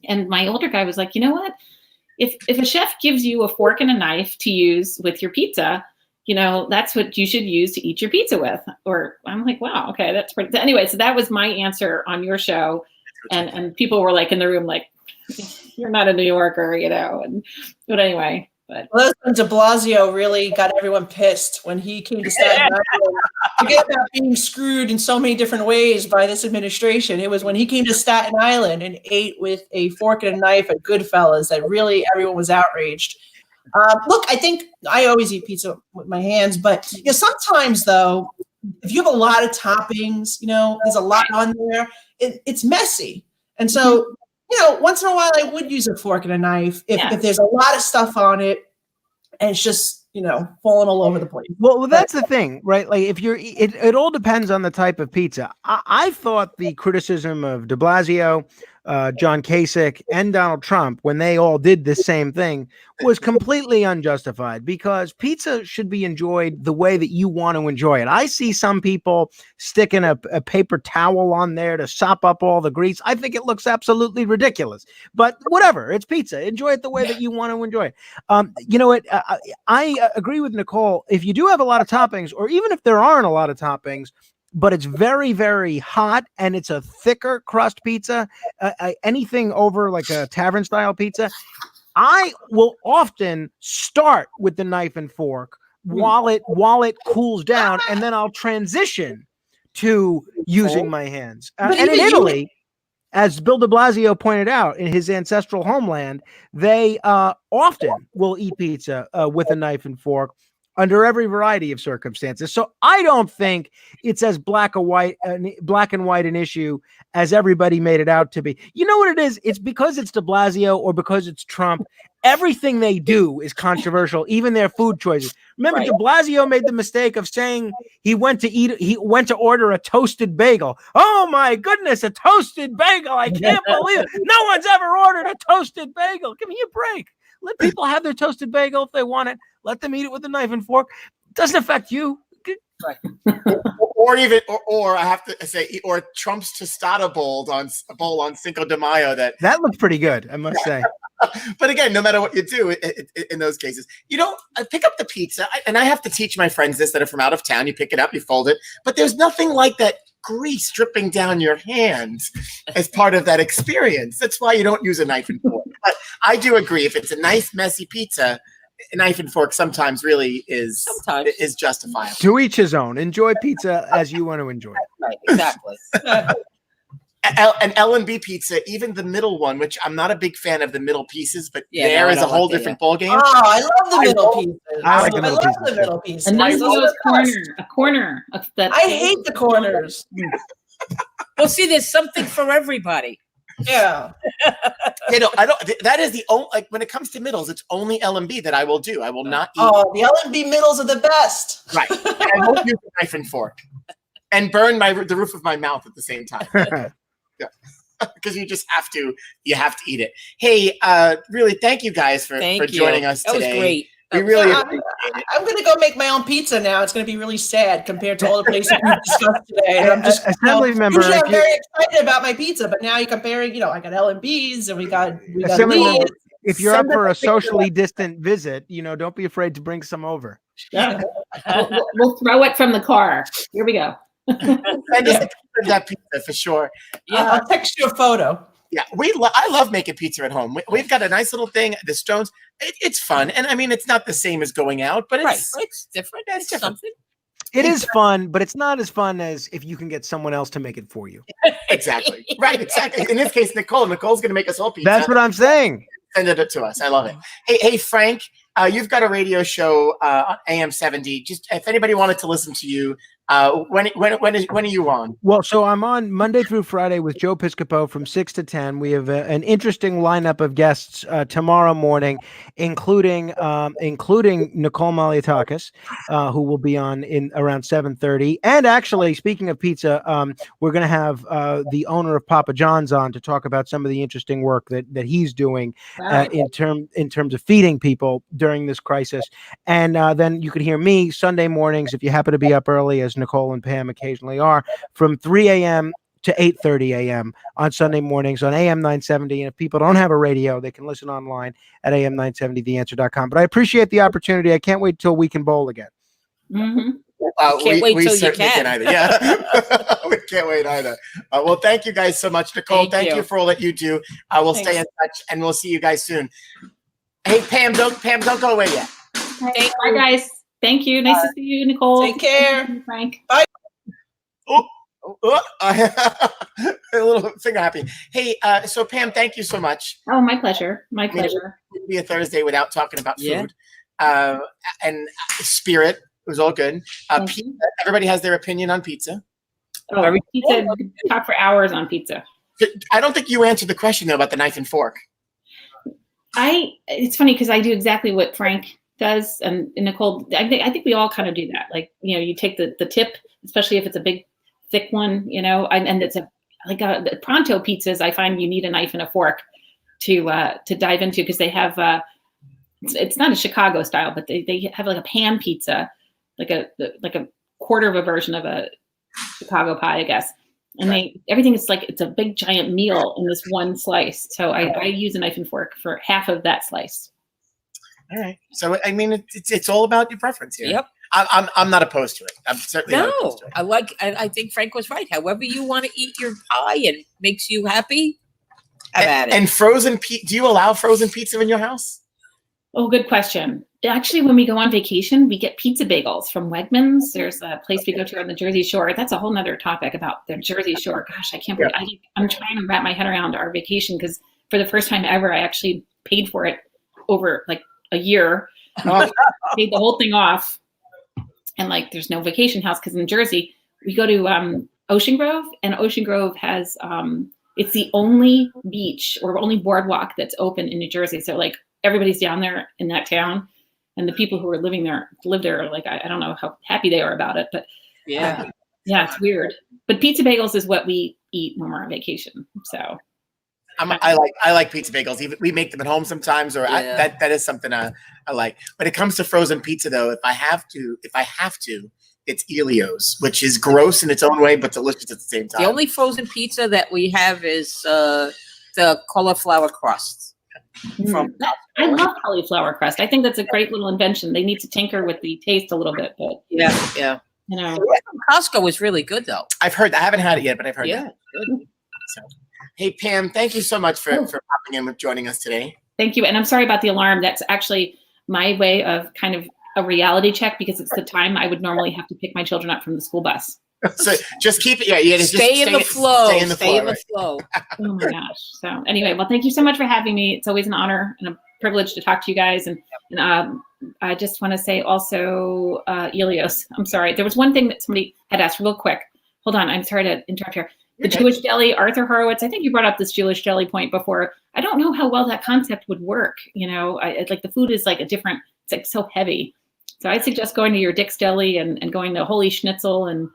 And my older guy was like, you know what? If a chef gives you a fork and a knife to use with your pizza, that's what you should use to eat your pizza with. Or I'm like, wow, okay, that's pretty. Anyway, so that was my answer on your show. And people were like in the room, like, you're not a New Yorker, but anyway. But well, De Blasio really got everyone pissed when he came to Staten Island. Forget about being screwed in so many different ways by this administration. It was when he came to Staten Island and ate with a fork and a knife at Goodfellas that really everyone was outraged. Look, I think I always eat pizza with my hands, but sometimes though, if you have a lot of toppings, there's a lot on there, it's messy. And so, once in a while I would use a fork and a knife if there's a lot of stuff on it and it's just, falling all over the place. Well, that's the thing, right? Like if it all depends on the type of pizza. I thought the criticism of de Blasio, John Kasich, and Donald Trump, when they all did the same thing, was completely unjustified, because pizza should be enjoyed the way that you want to enjoy it. I see some people sticking a paper towel on there to sop up all the grease. I think it looks absolutely ridiculous, but whatever, it's pizza. Enjoy it the way that you want to enjoy it. You know what? I agree with Nicole. If you do have a lot of toppings, or even if there aren't a lot of toppings, but it's very, very hot and it's a thicker crust pizza, anything over like a tavern style pizza, I will often start with the knife and fork while it cools down, and then I'll transition to using my hands. And in Italy, as Bill de Blasio pointed out, in his ancestral homeland, they often will eat pizza with a knife and fork under every variety of circumstances. So I don't think it's as black and white an issue as everybody made it out to be. You know what it is? It's because it's de Blasio or because it's Trump. Everything they do is controversial, even their food choices. Remember, de Blasio made the mistake of saying he went to order a toasted bagel. Oh my goodness, a toasted bagel. I can't believe it. No one's ever ordered a toasted bagel. Give me a break. Let people have their toasted bagel if they want it. Let them eat it with a knife and fork. It doesn't affect you. Right. or I have to say, or Trump's tostada bowl on Cinco de Mayo. That looked pretty good, I must say. But again, no matter what you do in those cases, I pick up the pizza, and I have to teach my friends this that are from out of town. You pick it up, you fold it, but there's nothing like that grease dripping down your hands as part of that experience. That's why you don't use a knife and fork. But I do agree, if it's a nice messy pizza, a knife and fork sometimes really is justifiable. To each his own. Enjoy pizza as you want to enjoy it. Right, exactly. An L&B pizza, even the middle one, which I'm not a big fan of the middle pieces, but there is a whole different ballgame. Oh, I love the middle pieces. I like the middle pieces. And then a corner. I hate the corners. Well, see, there's something for everybody. Yeah. I don't. That is the only, when it comes to middles, it's only L&B that I will do. I will not eat. Oh, the L&B middles are the best. Right. I won't use a knife and fork and burn the roof of my mouth at the same time. Yeah. Because you have to eat it. Hey, really, thank you guys for joining us today. That was great. We really appreciate it. I'm going to go make my own pizza now. It's going to be really sad compared to all the places we've discussed today. And I'm just Assemblywoman. Usually I'm very excited about my pizza, but now you're comparing. I got L&Bs and we got Assemblywoman. If you're up for a socially distant visit, don't be afraid to bring some over. Yeah, we'll throw it from the car. Here we go. Send us a picture of that pizza for sure. Yeah, I'll text you a photo. Yeah, I love making pizza at home. We've got a nice little thing, the Stones. It's fun, and I mean, it's not the same as going out, but it's different. It's something. It is fun, but it's not as fun as if you can get someone else to make it for you. Exactly. Right. Exactly. In this case, Nicole's going to make us all pizza. That's what I'm saying. Send it to us. I love it. Hey, Frank, you've got a radio show on AM 70. Just if anybody wanted to listen to you, when are you on? Well, so I'm on Monday through Friday with Joe Piscopo from 6 to 10. We have an interesting lineup of guests tomorrow morning, including Nicole Malliotakis, who will be on in around 7:30. And actually, speaking of pizza, we're going to have the owner of Papa John's on to talk about some of the interesting work that he's doing in terms of feeding people during this crisis. And then you could hear me Sunday mornings, if you happen to be up early, as Nicole and Pam occasionally are, from 3 a.m. to 8:30 a.m. on Sunday mornings on AM 970. And if people don't have a radio, they can listen online at am970theanswer.com. But I appreciate the opportunity. I can't wait till we can bowl again. Mm-hmm. Can't wait we till you certainly can. either. Yeah, we can't wait either. Well, thank you guys so much, Nicole. Thank you for all that you do. I will stay in touch, and we'll see you guys soon. Hey, Pam, don't go away yet. Bye, guys. Thank you. Nice to see you, Nicole. Take care. Thank you, Frank. Bye. A little finger happy. Hey, so Pam, thank you so much. Oh, my pleasure. My pleasure. It would be a Thursday without talking about food. And spirit. It was all good. Pizza, everybody has their opinion on pizza. Oh, pizza. Talk for hours on pizza. I don't think you answered the question though about the knife and fork. It's funny because I do exactly what Frank does, and Nicole. I think we all kind of do that. Like, you take the tip, especially if it's a big, thick one, and it's the pronto pizzas. I find you need a knife and a fork to dive into because they have. It's not a Chicago style, but they have like a pan pizza, like a quarter of a version of a Chicago pie, I guess. And everything is like, it's a big giant meal in this one slice. So I use a knife and fork for half of that slice. All right. So, I mean, it's all about your preference here. Yep. I'm not opposed to it. I'm certainly not opposed to it. I think Frank was right. However you want to eat your pie and makes you happy, have at it. And frozen pizza, do you allow frozen pizza in your house? Oh, good question. Actually, when we go on vacation, we get pizza bagels from Wegmans. There's a place we go to on the Jersey Shore. That's a whole nother topic about the Jersey Shore. Gosh, I can't believe I'm trying to wrap my head around our vacation because for the first time ever, I actually paid for it over like a year. Paid the whole thing off. And like, there's no vacation house because in Jersey, we go to Ocean Grove, and Ocean Grove has, it's the only beach or only boardwalk that's open in New Jersey. So like, everybody's down there in that town, and the people who are live there are like, I don't know how happy they are about it, but yeah, it's weird. But pizza bagels is what we eat when we're on vacation. So I like pizza bagels. Even we make them at home sometimes, or that is something I like. When it comes to frozen pizza, though, if I have to, it's Elio's, which is gross in its own way, but delicious at the same time. The only frozen pizza that we have is the cauliflower crust. I love cauliflower crust. I think that's a great little invention. They need to tinker with the taste a little bit, but yeah. Costco is really good though. I've heard. I haven't had it yet, but I've heard. Yeah, good. So, hey Pam, thank you so much for popping in with joining us today. Thank you, and I'm sorry about the alarm. That's actually my way of kind of a reality check because it's the time I would normally have to pick my children up from the school bus. So just keep it. Yeah. Stay in the flow. Stay in the flow. Oh my gosh. So anyway, well, thank you so much for having me. It's always an honor and a privilege to talk to you guys. And I just want to say also, Elios, I'm sorry. There was one thing that somebody had asked real quick. Hold on. I'm sorry to interrupt here. The Jewish deli, Arthur Horowitz. I think you brought up this Jewish deli point before. I don't know how well that concept would work. Like the food is like it's like so heavy. So I suggest going to your Dick's Deli and going to Holy Schnitzel and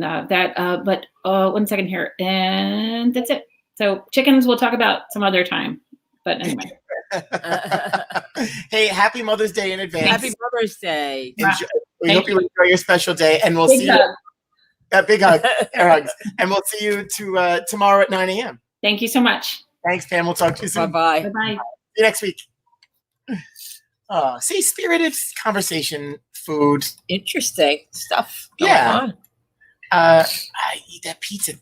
but 1 second here, and that's it. So chickens we'll talk about some other time, but anyway. Hey, happy Mother's Day in advance. Happy Mother's Day. We hope you enjoy your special day, and we'll see you. Big hug, air hugs, and we'll see you tomorrow at 9 a.m. Thank you so much. Thanks, Pam. We'll talk to you soon. Bye. Bye. See you next week. See, spirited conversation, food, interesting stuff going on. I eat that pizza.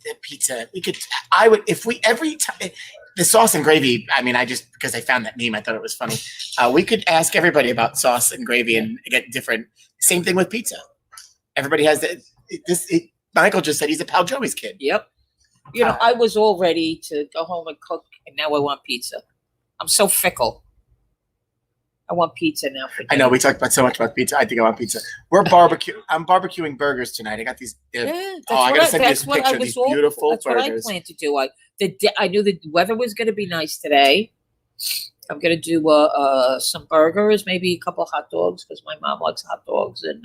I would, if we, every time, the sauce and gravy, I mean, because I found that meme, I thought it was funny. We could ask everybody about sauce and gravy and get different, same thing with pizza. Everybody has Michael just said he's a Pal Joey's kid. Yep. I was all ready to go home and cook, and now I want pizza. I'm so fickle. I want pizza now. I know we talked so much about pizza. I think I want pizza. I'm barbecuing burgers tonight. I got these. I gotta send you this picture of these beautiful burgers. That's what I plan to do. I knew the weather was going to be nice today. I'm going to do some burgers, maybe a couple hot dogs because my mom likes hot dogs. And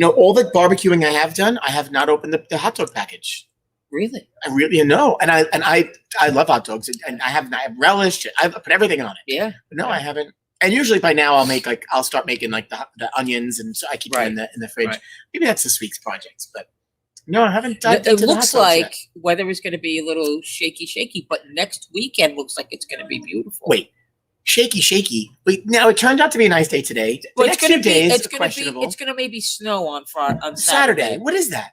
all the barbecuing I have done, I have not opened the hot dog package. Really? I really know, and I love hot dogs, and I have relish. I put everything on it. Yeah. But no, I haven't. And usually by now I'll start making like the onions, and so I keep them in the fridge. Right. Maybe that's this week's project, but no, I haven't. It looks like weather is going to be a little shaky, but next weekend looks like it's going to be beautiful. Wait, shaky. Now it turned out to be a nice day today. The Well, next 2 days are questionable. It's gonna maybe snow on Saturday. Saturday. What is that?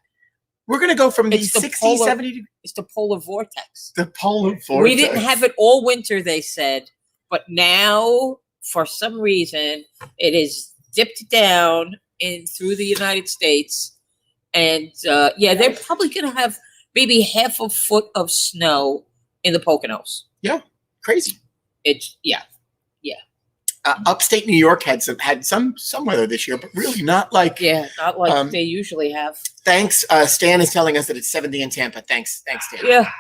We're going to go from the It's the 60, polar- 70. It's the polar vortex. The polar vortex. We didn't have it all winter, they said, but now for some reason it is dipped down in through the United States, and they're probably going to have maybe half a foot of snow in the Poconos. Yeah, crazy. It's Upstate New York had some weather this year, but really not like not like they usually have. Thanks. Stan is telling us that it's 70 in Tampa. Thanks, Stan. Yeah.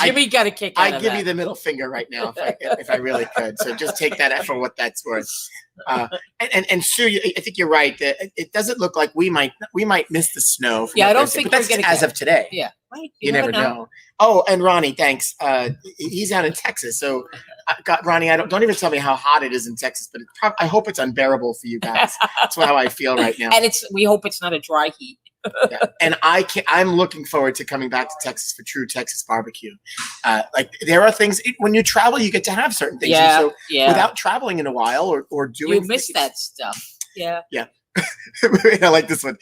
Jimmy got a kick out I'd of give that. you the middle finger right now if I really could. So just take that for what that's worth. And Sue, I think you're right. That it doesn't look like we might miss the sno. Yeah, I don't think that's we're gonna as of today. Yeah, right. You never know. Oh, and Ronnie, thanks. He's out in Texas, so Ronnie, don't even tell me how hot it is in Texas, but I hope it's unbearable for you guys. That's how I feel right now. And we hope it's not a dry heat. Yeah. And I'm looking forward to coming back to Texas for true Texas barbecue. Like there are things when you travel, you get to have certain things. Yeah, and so without traveling in a while or doing, you miss that stuff. Yeah. Yeah. I like this one.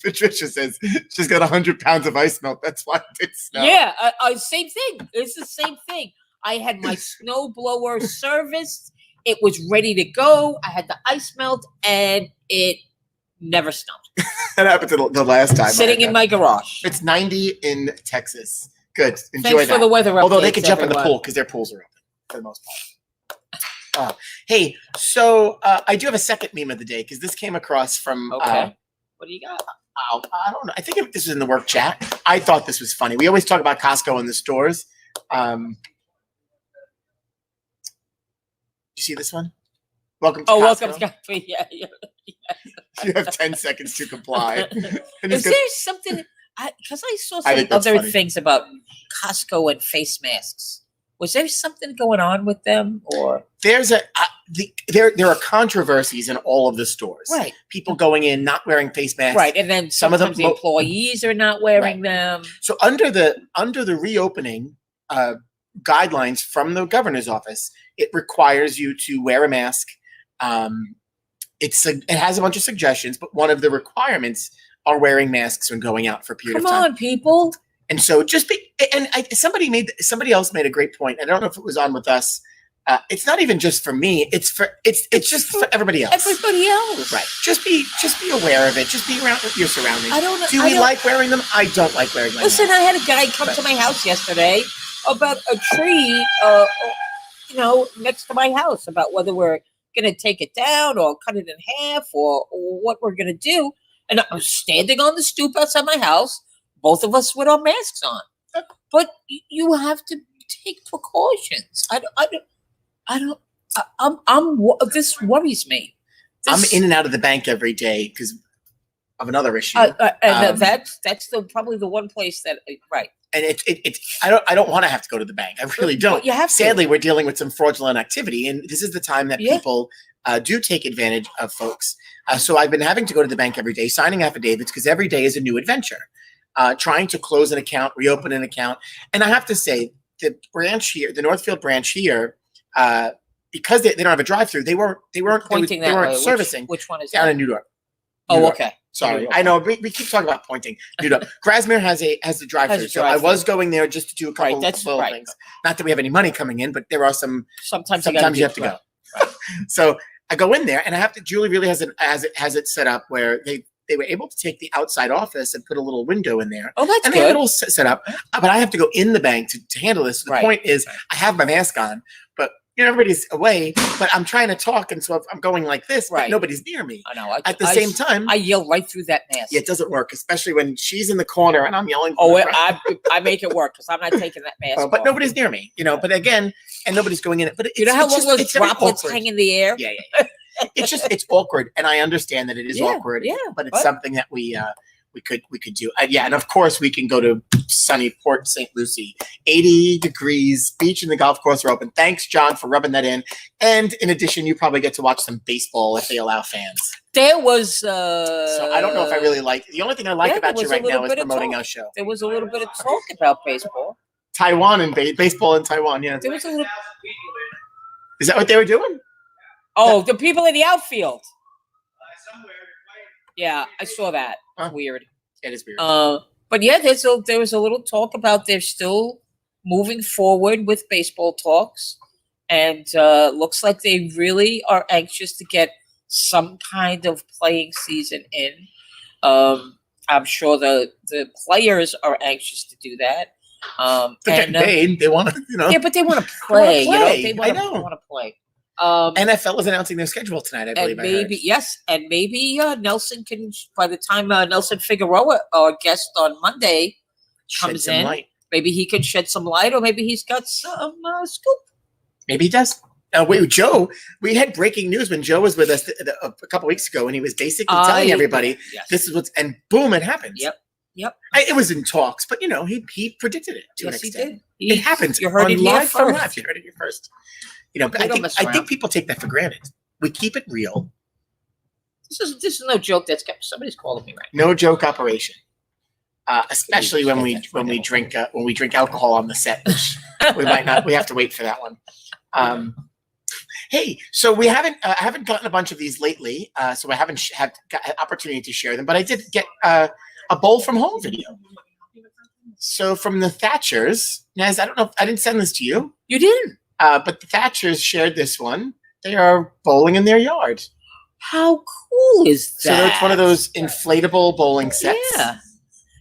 Patricia says she's got 100 pounds of ice melt. That's why it did snow. Yeah, same thing. It's the same thing. I had my snow blower serviced. It was ready to go. I had the ice melt, and it never snowed. That happened the last time. Sitting in my garage. It's 90 in Texas. Good. Enjoy Thanks that. for the weather updates, although they can jump in the everyone. pool because their pools are open for the most part. Hey, so I do have a second meme of the day because this came across from. Okay. What do you got? I don't know. I think this was in the work chat. I thought this was funny. We always talk about Costco in the stores. You see this one? Welcome to Costco. Welcome to Costco. Yeah. You have 10 seconds to comply. Is there something? Because I saw some other things about Costco and face masks. Was there something going on with them, or there are controversies in all of the stores? Right, people going in not wearing face masks. Right, and then sometimes the employees are not wearing them. So under the reopening guidelines from the governor's office, it requires you to wear a mask. It has a bunch of suggestions, but one of the requirements are wearing masks when going out for a period of time. Come on, people. And so somebody else made a great point. I don't know if it was on with us. It's not even just for me. It's just for everybody else. Everybody else. Right. Just be aware of it. Just be around your surroundings. I don't know. Do we like wearing them? I don't like wearing them. Listen, I had a guy come to my house yesterday about a tree, next to my house, about whether we're going to take it down or cut it in half or what we're going to do. And I'm standing on the stoop outside my house, both of us with our masks on. But you have to take precautions. This worries me. I'm in and out of the bank every day because of another issue. That's probably the one place that, right. And I don't want to have to go to the bank. I really don't. But you have to. Sadly, we're dealing with some fraudulent activity, and this is the time that people do take advantage of folks. So I've been having to go to the bank every day, signing affidavits, because every day is a new adventure. Trying to close an account, reopen an account. And I have to say, the branch here, the Northfield branch here, because they don't have a drive-through, they weren't servicing. Which one is down that? in New York? Okay. Sorry, I know we keep talking about pointing. New York. Grasmere has the drive-through, so I was going there just to do a couple of things. Not that we have any money coming in, but there are some. Sometimes you have to go. Right. So I go in there, and I have to. Julie really has it set up where they were able to take the outside office and put a little window in there. Oh, that's and good. They had it all set up, but I have to go in the bank to handle this. So the point is, I have my mask on, but everybody's away. But I'm trying to talk, and so I'm going like this, but nobody's near me. I know. At the same time, I yell right through that mask. Yeah, it doesn't work, especially when she's in the corner and I'm yelling. I make it work because I'm not taking that mask. But nobody's near me, But again, and nobody's going in it. But how long those droplets hang in the air? Yeah. It's awkward, and I understand that it is awkward. Yeah, but it's something that we could do. And of course we can go to sunny Port St. Lucie, 80 degrees, beach and the golf course are open. Thanks, John, for rubbing that in. And in addition, you probably get to watch some baseball if they allow fans. There was. So I don't know if I really like. The only thing I like about you right now is promoting our show. There was a little bit of talk about baseball. Taiwan and baseball in Taiwan. Yeah, There was a little. is that what they were doing? Oh, the people in the outfield. Yeah, I saw that. Huh. Weird. It is weird. But yeah, there was a little talk about they're still moving forward with baseball talks, and looks like they really are anxious to get some kind of playing season in. I'm sure the players are anxious to do that. They're getting paid. They want to, yeah, but they want to play. They want to play. NFL is announcing their schedule tonight, I believe. And maybe Nelson can. By the time Nelson Figueroa, our guest on Monday, comes in, light. Maybe he can shed some light, or maybe he's got some scoop. Maybe he does. Wait, Joe. We had breaking news when Joe was with us a couple weeks ago, and he was basically telling everybody this is what's, and boom, it happens. Yep. It was in talks, but he predicted it to an extent. He did. It happens. You heard it here live from first. live. You heard it here first. I think people take that for granted. We keep it real. This is no joke. Somebody's calling me right No joke operation. Especially when we drink alcohol on the set, which we might not. We have to wait for that one. Hey, so I haven't gotten a bunch of these lately, so I haven't had an opportunity to share them. But I did get a bowl from home video. So from the Thatchers, Naz, I don't know. I didn't send this to you. You didn't. But the Thatchers shared this one. They are bowling in their yard. How cool is that? So it's one of those inflatable bowling sets. Yeah.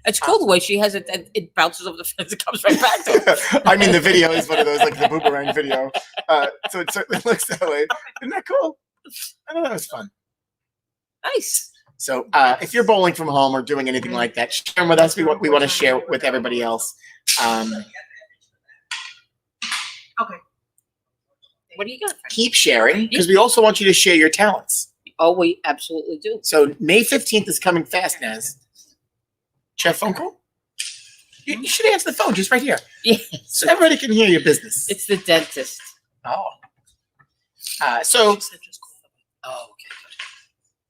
It's cool the way she has it. It bounces over the fence. It comes right back to her. I mean, the video is one of those, like the boomerang video. So it certainly looks that way. Isn't that cool? I thought that was fun. Nice. So if you're bowling from home or doing anything like that, share them with us. We want to share with everybody else. Okay. What do you got? Keep sharing, because we also want you to share your talents. Oh, we absolutely do. So May 15th is coming fast, Naz. Chef phone call? You should answer the phone just right here. Yeah. So everybody can hear your business. It's the dentist. Oh. Oh, okay.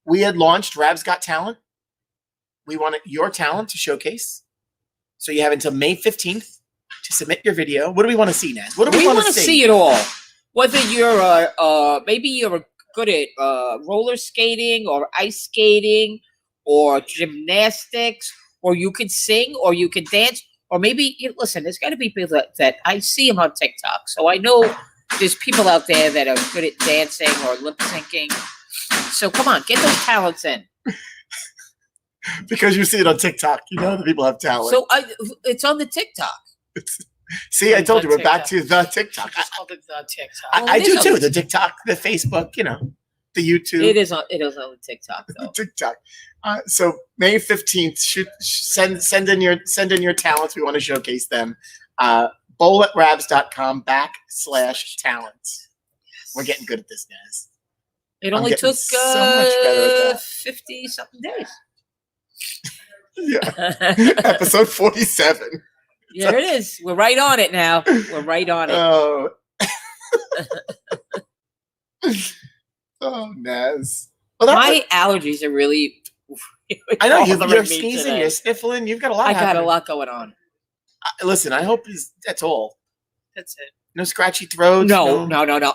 We had launched Rab's Got Talent. We wanted your talent to showcase. So you have until May 15th to submit your video. What do we want to see, Naz? What do we want to see it all. Whether you're maybe you're good at roller skating or ice skating or gymnastics, or you could sing or you could dance, or maybe listen. There's got to be people that I see them on TikTok, so I know there's people out there that are good at dancing or lip syncing. So come on, get those talents in. Because you see it on TikTok, you know the people have talent. So it's on the TikTok. See, I told you we're back to the TikTok. It's called the TikTok. I do too. The TikTok, the Facebook, the YouTube. It is on the TikTok though. TikTok. So May 15th, send in your talents. We want to showcase them. bowlatrabs.com/talents. We're getting good at this, guys. It only took so much better at that. 50 something days. Yeah. Episode 47. There it is. We're right on it now. We're right on it. Oh. Oh, Naz. Well, my allergies are really. I know you're sneezing, you're sniffling. You've got a lot. I got a lot going on. Listen, I hope that's all. That's it. No scratchy throats. No.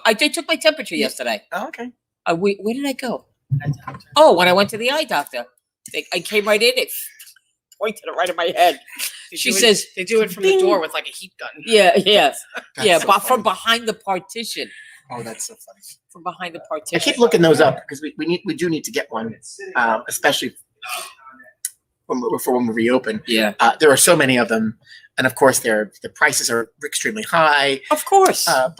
I took my temperature yesterday. Oh, okay. Where did I go? Oh, when I went to the eye doctor, I came right in. It pointed it right in my head. She says they do it from the door with like a heat gun. Yeah. So but from behind the partition. Oh, that's so funny. From behind the partition. I keep looking those up because we do need to get one, especially when we reopen. Yeah. There are so many of them, and of course, the prices are extremely high. Of course. But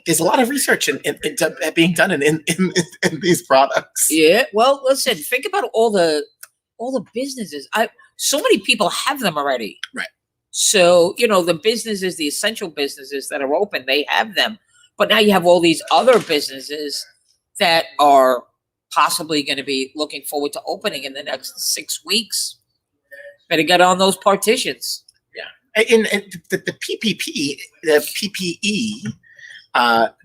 there's a lot of research in being done in these products. Yeah. Well, listen. Think about all the businesses. So many people have them already. Right. So the businesses, the essential businesses that are open, they have them. But now you have all these other businesses that are possibly going to be looking forward to opening in the next 6 weeks. Better get on those partitions. Yeah. And the PPE, the PPE,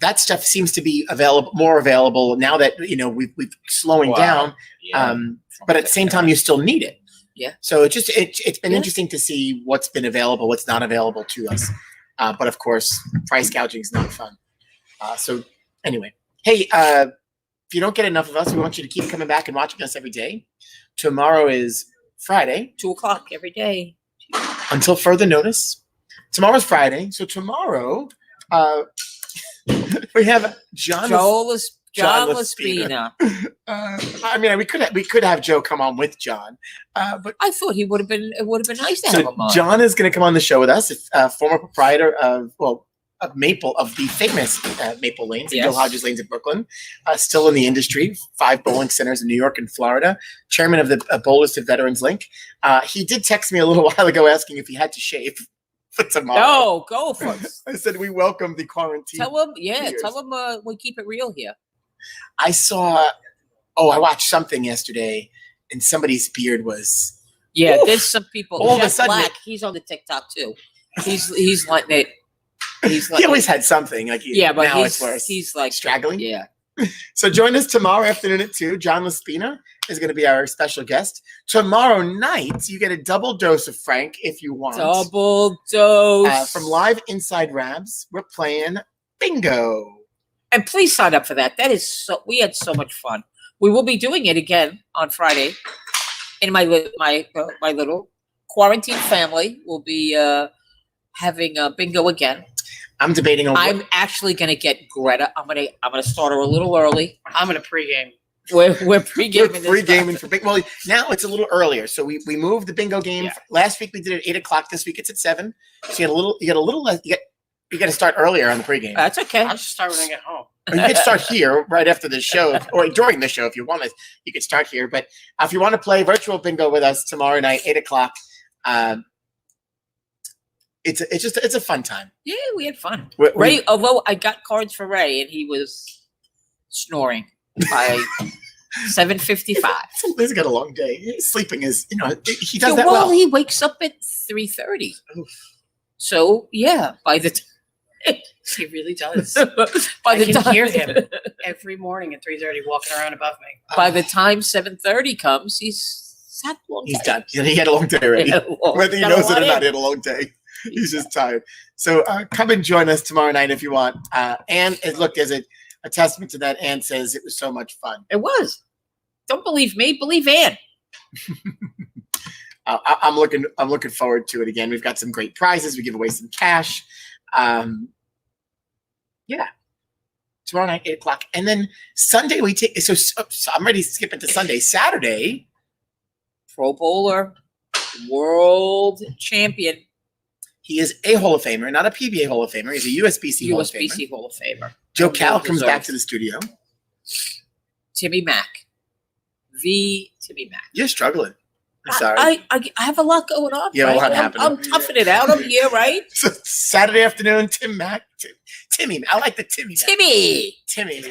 that stuff seems to be more available now that we've slowing down. Yeah. But at the same time, you still need it. Yeah. So it's been Yeah. interesting to see what's been available, what's not available to us. But of course, price gouging is not fun. So anyway, hey, if you don't get enough of us, we want you to keep coming back and watching us every day. Tomorrow is Friday. 2:00 every day. Until further notice. Tomorrow's Friday. So tomorrow, we have John Laspina. I mean, we could have Joe come on with John, but I thought it would have been nice to have so him on. John is going to come on the show with us. Former proprietor of the famous Maple Lanes, Yes. Bill Hodges Lanes in Brooklyn, still in the industry, 5 bowling centers in New York and Florida, chairman of the Bowlers to Veterans Link. He did text me a little while ago asking if he had to shave for tomorrow. No, go for it. I said we welcome the quarantine. Tell him we keep it real here. I watched something yesterday, and somebody's beard was. Yeah, Oof. there's some people. All of a Jeff sudden Black, he's on the TikTok too. He's letting it. He always had something like Yeah, but now it's worse. he's like Straggling? Yeah. So join us tomorrow afternoon at 2. John Laspina is going to be our special guest. Tomorrow night, you get a double dose of Frank if you want. Double dose. From Live Inside Rabs, we're playing bingo. And please sign up for that. We had so much fun. We will be doing it again on Friday. In my little quarantine family will be having bingo again. I'm debating on. I'm actually going to get Greta. I'm gonna start her a little early. I'm gonna pregame. We're pre-gaming. We're pre-gaming for bingo. Well, now it's a little earlier, so we moved the bingo game. Yeah. Last week we did it at 8 o'clock. This week it's at 7. So you get a little less. You got to start earlier on the pregame. That's okay. I'll just start when I get home. Or you could start here right after the show, or during the show if you want to. You could start here, but if you want to play virtual bingo with us tomorrow night, 8 o'clock, it's a fun time. Yeah, we had fun. We're- Ray, although I got cards for Ray and he was snoring by 7:55. He's got a long day. Sleeping is, he does that well. He wakes up at 3:30. So yeah, by the time He really does. by I the can time hear him every morning at 3:30 walking around above me. by the time 7:30 comes, he's had a long He's day. done. He had a long day already. He had a long- Whether he got a knows it lot or not, in. he had a long day. He's just tired. So come and join us tomorrow night if you want. Anne, look, there's a testament to that. Anne says it was so much fun. It was. Don't believe me, believe Ann. I'm looking forward to it again. We've got some great prizes. We give away some cash. Yeah. Tomorrow night, 8 o'clock. And then Sunday we take so I'm ready to skip into Sunday. Saturday. Pro bowler, world champion, He is a Hall of Famer, not a PBA Hall of Famer. He's a USBC Hall of Famer. USBC Hall of Famer. Joe Cal comes Deserved. back to the studio. Timmy Mack. Timmy Mack. You're struggling. I'm sorry. I have a lot going on. You have a Frank. lot happening. I'm toughing it out. I'm here, right? So Saturday afternoon, Timmy. I like the Timmy. Mac. Timmy.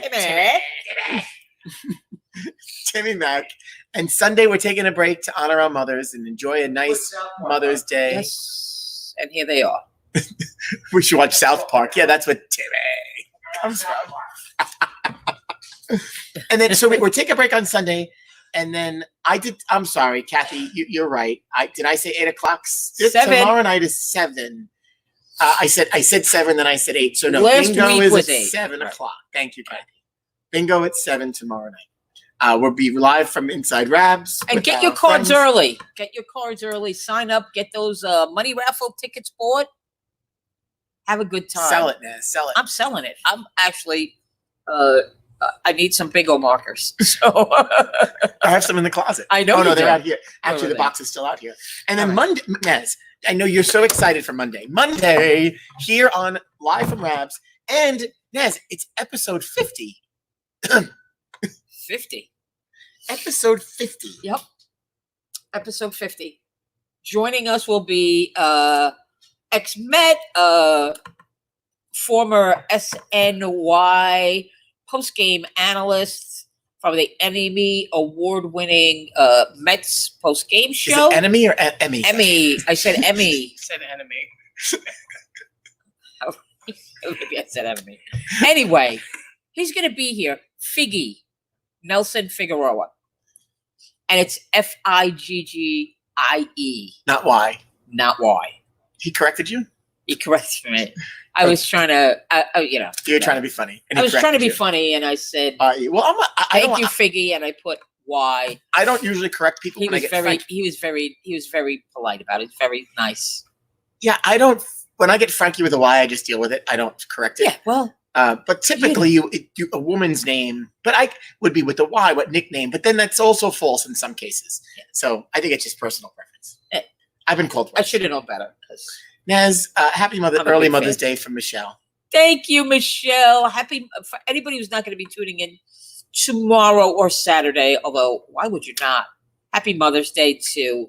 Timmy Mac. And Sunday we're taking a break to honor our mothers and enjoy a nice Mother's Day. Yes. And here they are. We should watch South Park. Yeah, that's what Timmy comes from. And then so we're taking a break on Sunday. And then I'm sorry, Kathy, you're right. Did I say 8 o'clock? 7. Tomorrow night is 7. I said 7, then I said 8. So no, Last bingo week is was at 8. 7 o'clock. Thank you, Kathy. Bingo at 7 tomorrow night. We'll be live from Inside Rabs. And with get our your cards friends. early. Get your cards early. Sign up. Get those money raffle tickets bought. Have a good time. Sell it, man. Sell it. I'm selling it. I'm actually. I need some bingo markers. So I have some in the closet. I know Oh, no, you they're do. out here. Actually, Where the are box is still out here. And then All Monday, Nez, I know you're so excited for Monday. Monday, here on Live from Rabs. And Nez, it's episode 50. 50. Episode 50. Yep. Episode 50. Joining us will be ex-Met, former SNY post-game analyst from the Emmy award-winning Mets post-game Is show. it enemy or Emmy? Emmy. I said Emmy. Said enemy. Maybe I said Emmy. Anyway, he's going to be here. Figgy. Nelson Figueroa. And it's Figgy. I-E, Not Y. not Y. He corrected you? He corrected me. I was trying to, You were trying to be funny. And I he was trying to corrected be you. funny, and I said, Y-E. Well, I "Thank don't, you, Figgy," and I put Y. I don't usually correct people He when I was get very, Frank. he was very polite about it. Very nice. Yeah, I don't. When I get Frankie with a Y, I just deal with it. I don't correct it. Yeah, well, But typically, a woman's name, but I would be with the Y, what nickname? But then that's also false in some cases. So I think it's just personal preference. I've been called. I should have known better. Naz, happy I'm a early big Mother's fan. Day from Michelle. Thank you, Michelle. Happy for anybody who's not going to be tuning in tomorrow or Saturday. Although, why would you not? Happy Mother's Day to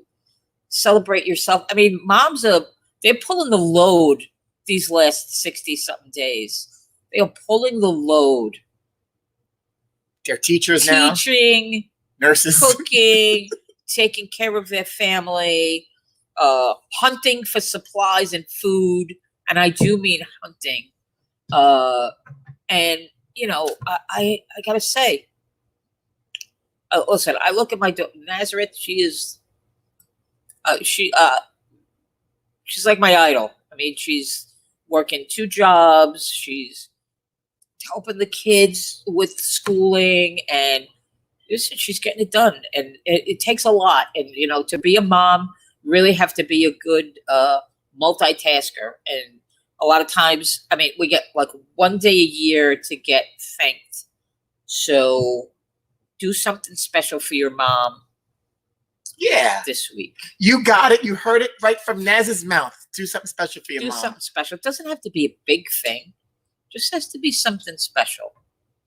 celebrate yourself. I mean, they're pulling the load these last 60-something days. They are pulling the load. They're teachers now, Teaching, nurses, cooking, taking care of their family, hunting for supplies and food. And I do mean hunting. And, I got to say, listen, I look at my Nazareth. She's like my idol. I mean, she's working 2 jobs. She's helping the kids with schooling, and she's getting it done. And it takes a lot. And, to be a mom, you really have to be a good multitasker. And a lot of times, I mean, we get like 1 day a year to get thanked. So do something special for your mom. Yeah. This week. You got it. You heard it right from Naz's mouth. Do something special for your mom. Do something special. It doesn't have to be a big thing. It just has to be something special.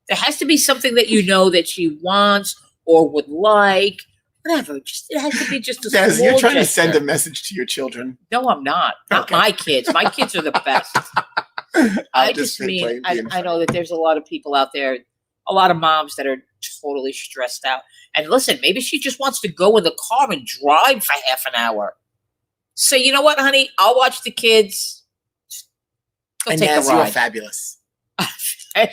There has to be something that that she wants or would like. Whatever. It has to be just a Naz, small you're trying gesture. to send a message to your children. No, I'm not. Not Okay. my kids. My kids are the best. I just mean, I know that there's a lot of people out there, a lot of moms that are totally stressed out. And listen, maybe she just wants to go in the car and drive for half an hour. So you know what, honey? I'll watch the kids. Go And take Naz, a you are ride. fabulous.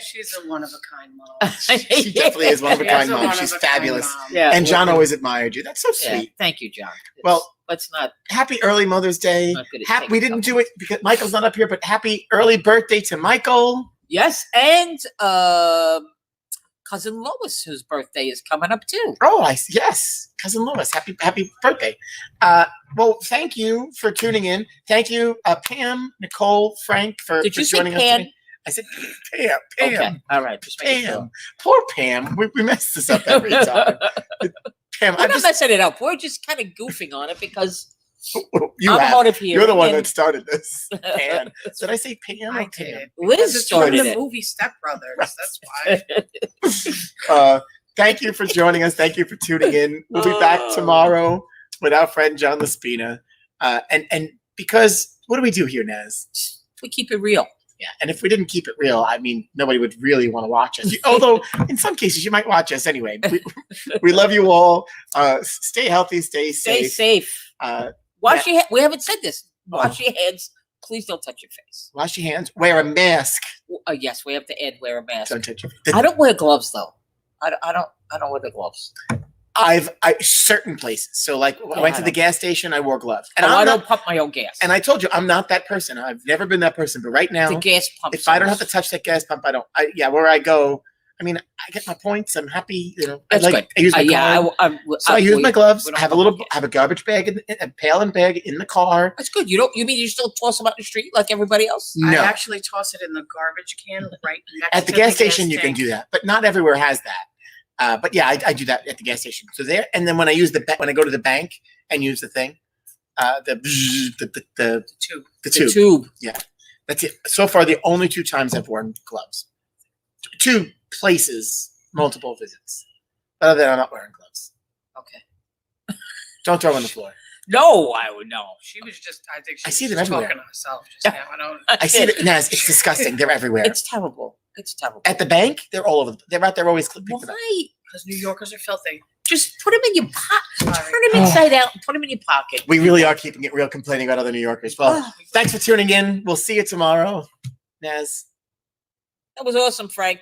She's a one-of-a-kind mom. She definitely is one of a She kind is a mom. She's one-of-a-kind fabulous. mom. Yeah, And John well, always admired you. That's so yeah, sweet. thank you, John. Well, let's not. Happy early Mother's Day. Not good at We taking didn't do it because Michael's not up here, but happy early birthday to Michael. Yes, and cousin Lois, whose birthday is coming up too. Oh, yes, cousin Lois. Happy birthday. Well, thank you for tuning in. Thank you, Pam, Nicole, Frank, for Did you say joining us Pam? today. I said Pam. Okay, all right. Just making Pam. Poor Pam. We mess this up every time. Pam, We're not messing it up. We're just kind of goofing on it because you I'm have. hard of hearing. You're the one and that started this. Pam. Did I say Pam? I or Pam? did. Liz Because it's from started the it. movie Step Brothers. That's why. Thank you for joining us. Thank you for tuning in. We'll be back tomorrow with our friend John Laspina. And because what do we do here, Naz? We keep it real. Yeah, and if we didn't keep it real, I mean, nobody would really want to watch us. Although, in some cases, you might watch us anyway. We love you all. Stay healthy. Stay Stay safe. safe. Wash your hands. We haven't said this. Wash your hands. Please don't touch your face. Wash your hands. Wear a mask. Yes, we have to add wear a mask. Don't touch your face. I don't wear gloves though. I don't wear the gloves. I certain places. So, like, I went to the gas station. I wore gloves, and I I'm don't not, pump my own gas. And I told you, I'm not that person. I've never been that person. But right now, the gas pump. if I don't have to touch that gas pump, I don't. Where I go, I mean, I get my points. I'm happy. That's good. I use my card. I use my gloves. I have a garbage bag, a pail and bag in the car. That's good. You mean you still toss them out the street like everybody else? No. I actually toss it in the garbage can right next At the to gas station, you can tank. do that, but not everywhere has that. But yeah, I do that at the gas station. So there, and then when I when I go to the bank and use the thing, the tube. The The tube. tube. Yeah, that's it. So far, the only 2 times I've worn gloves. 2 places, multiple visits. Other than I'm not wearing gloves. Okay. Don't throw them on the floor. No, I would know. She was just, I think she I was see them just everywhere. talking to herself just now. I don't. I see it, Naz. It's disgusting. They're everywhere. It's terrible. It's terrible. At the bank, they're all over. They're out there always picking them up. Why? Because New Yorkers are filthy. Just put them in your pocket. Sorry. Turn them inside out and put them in your pocket. We really are keeping it real, complaining about other New Yorkers. Well, thanks for tuning in. We'll see you tomorrow, Naz. That was awesome, Frank.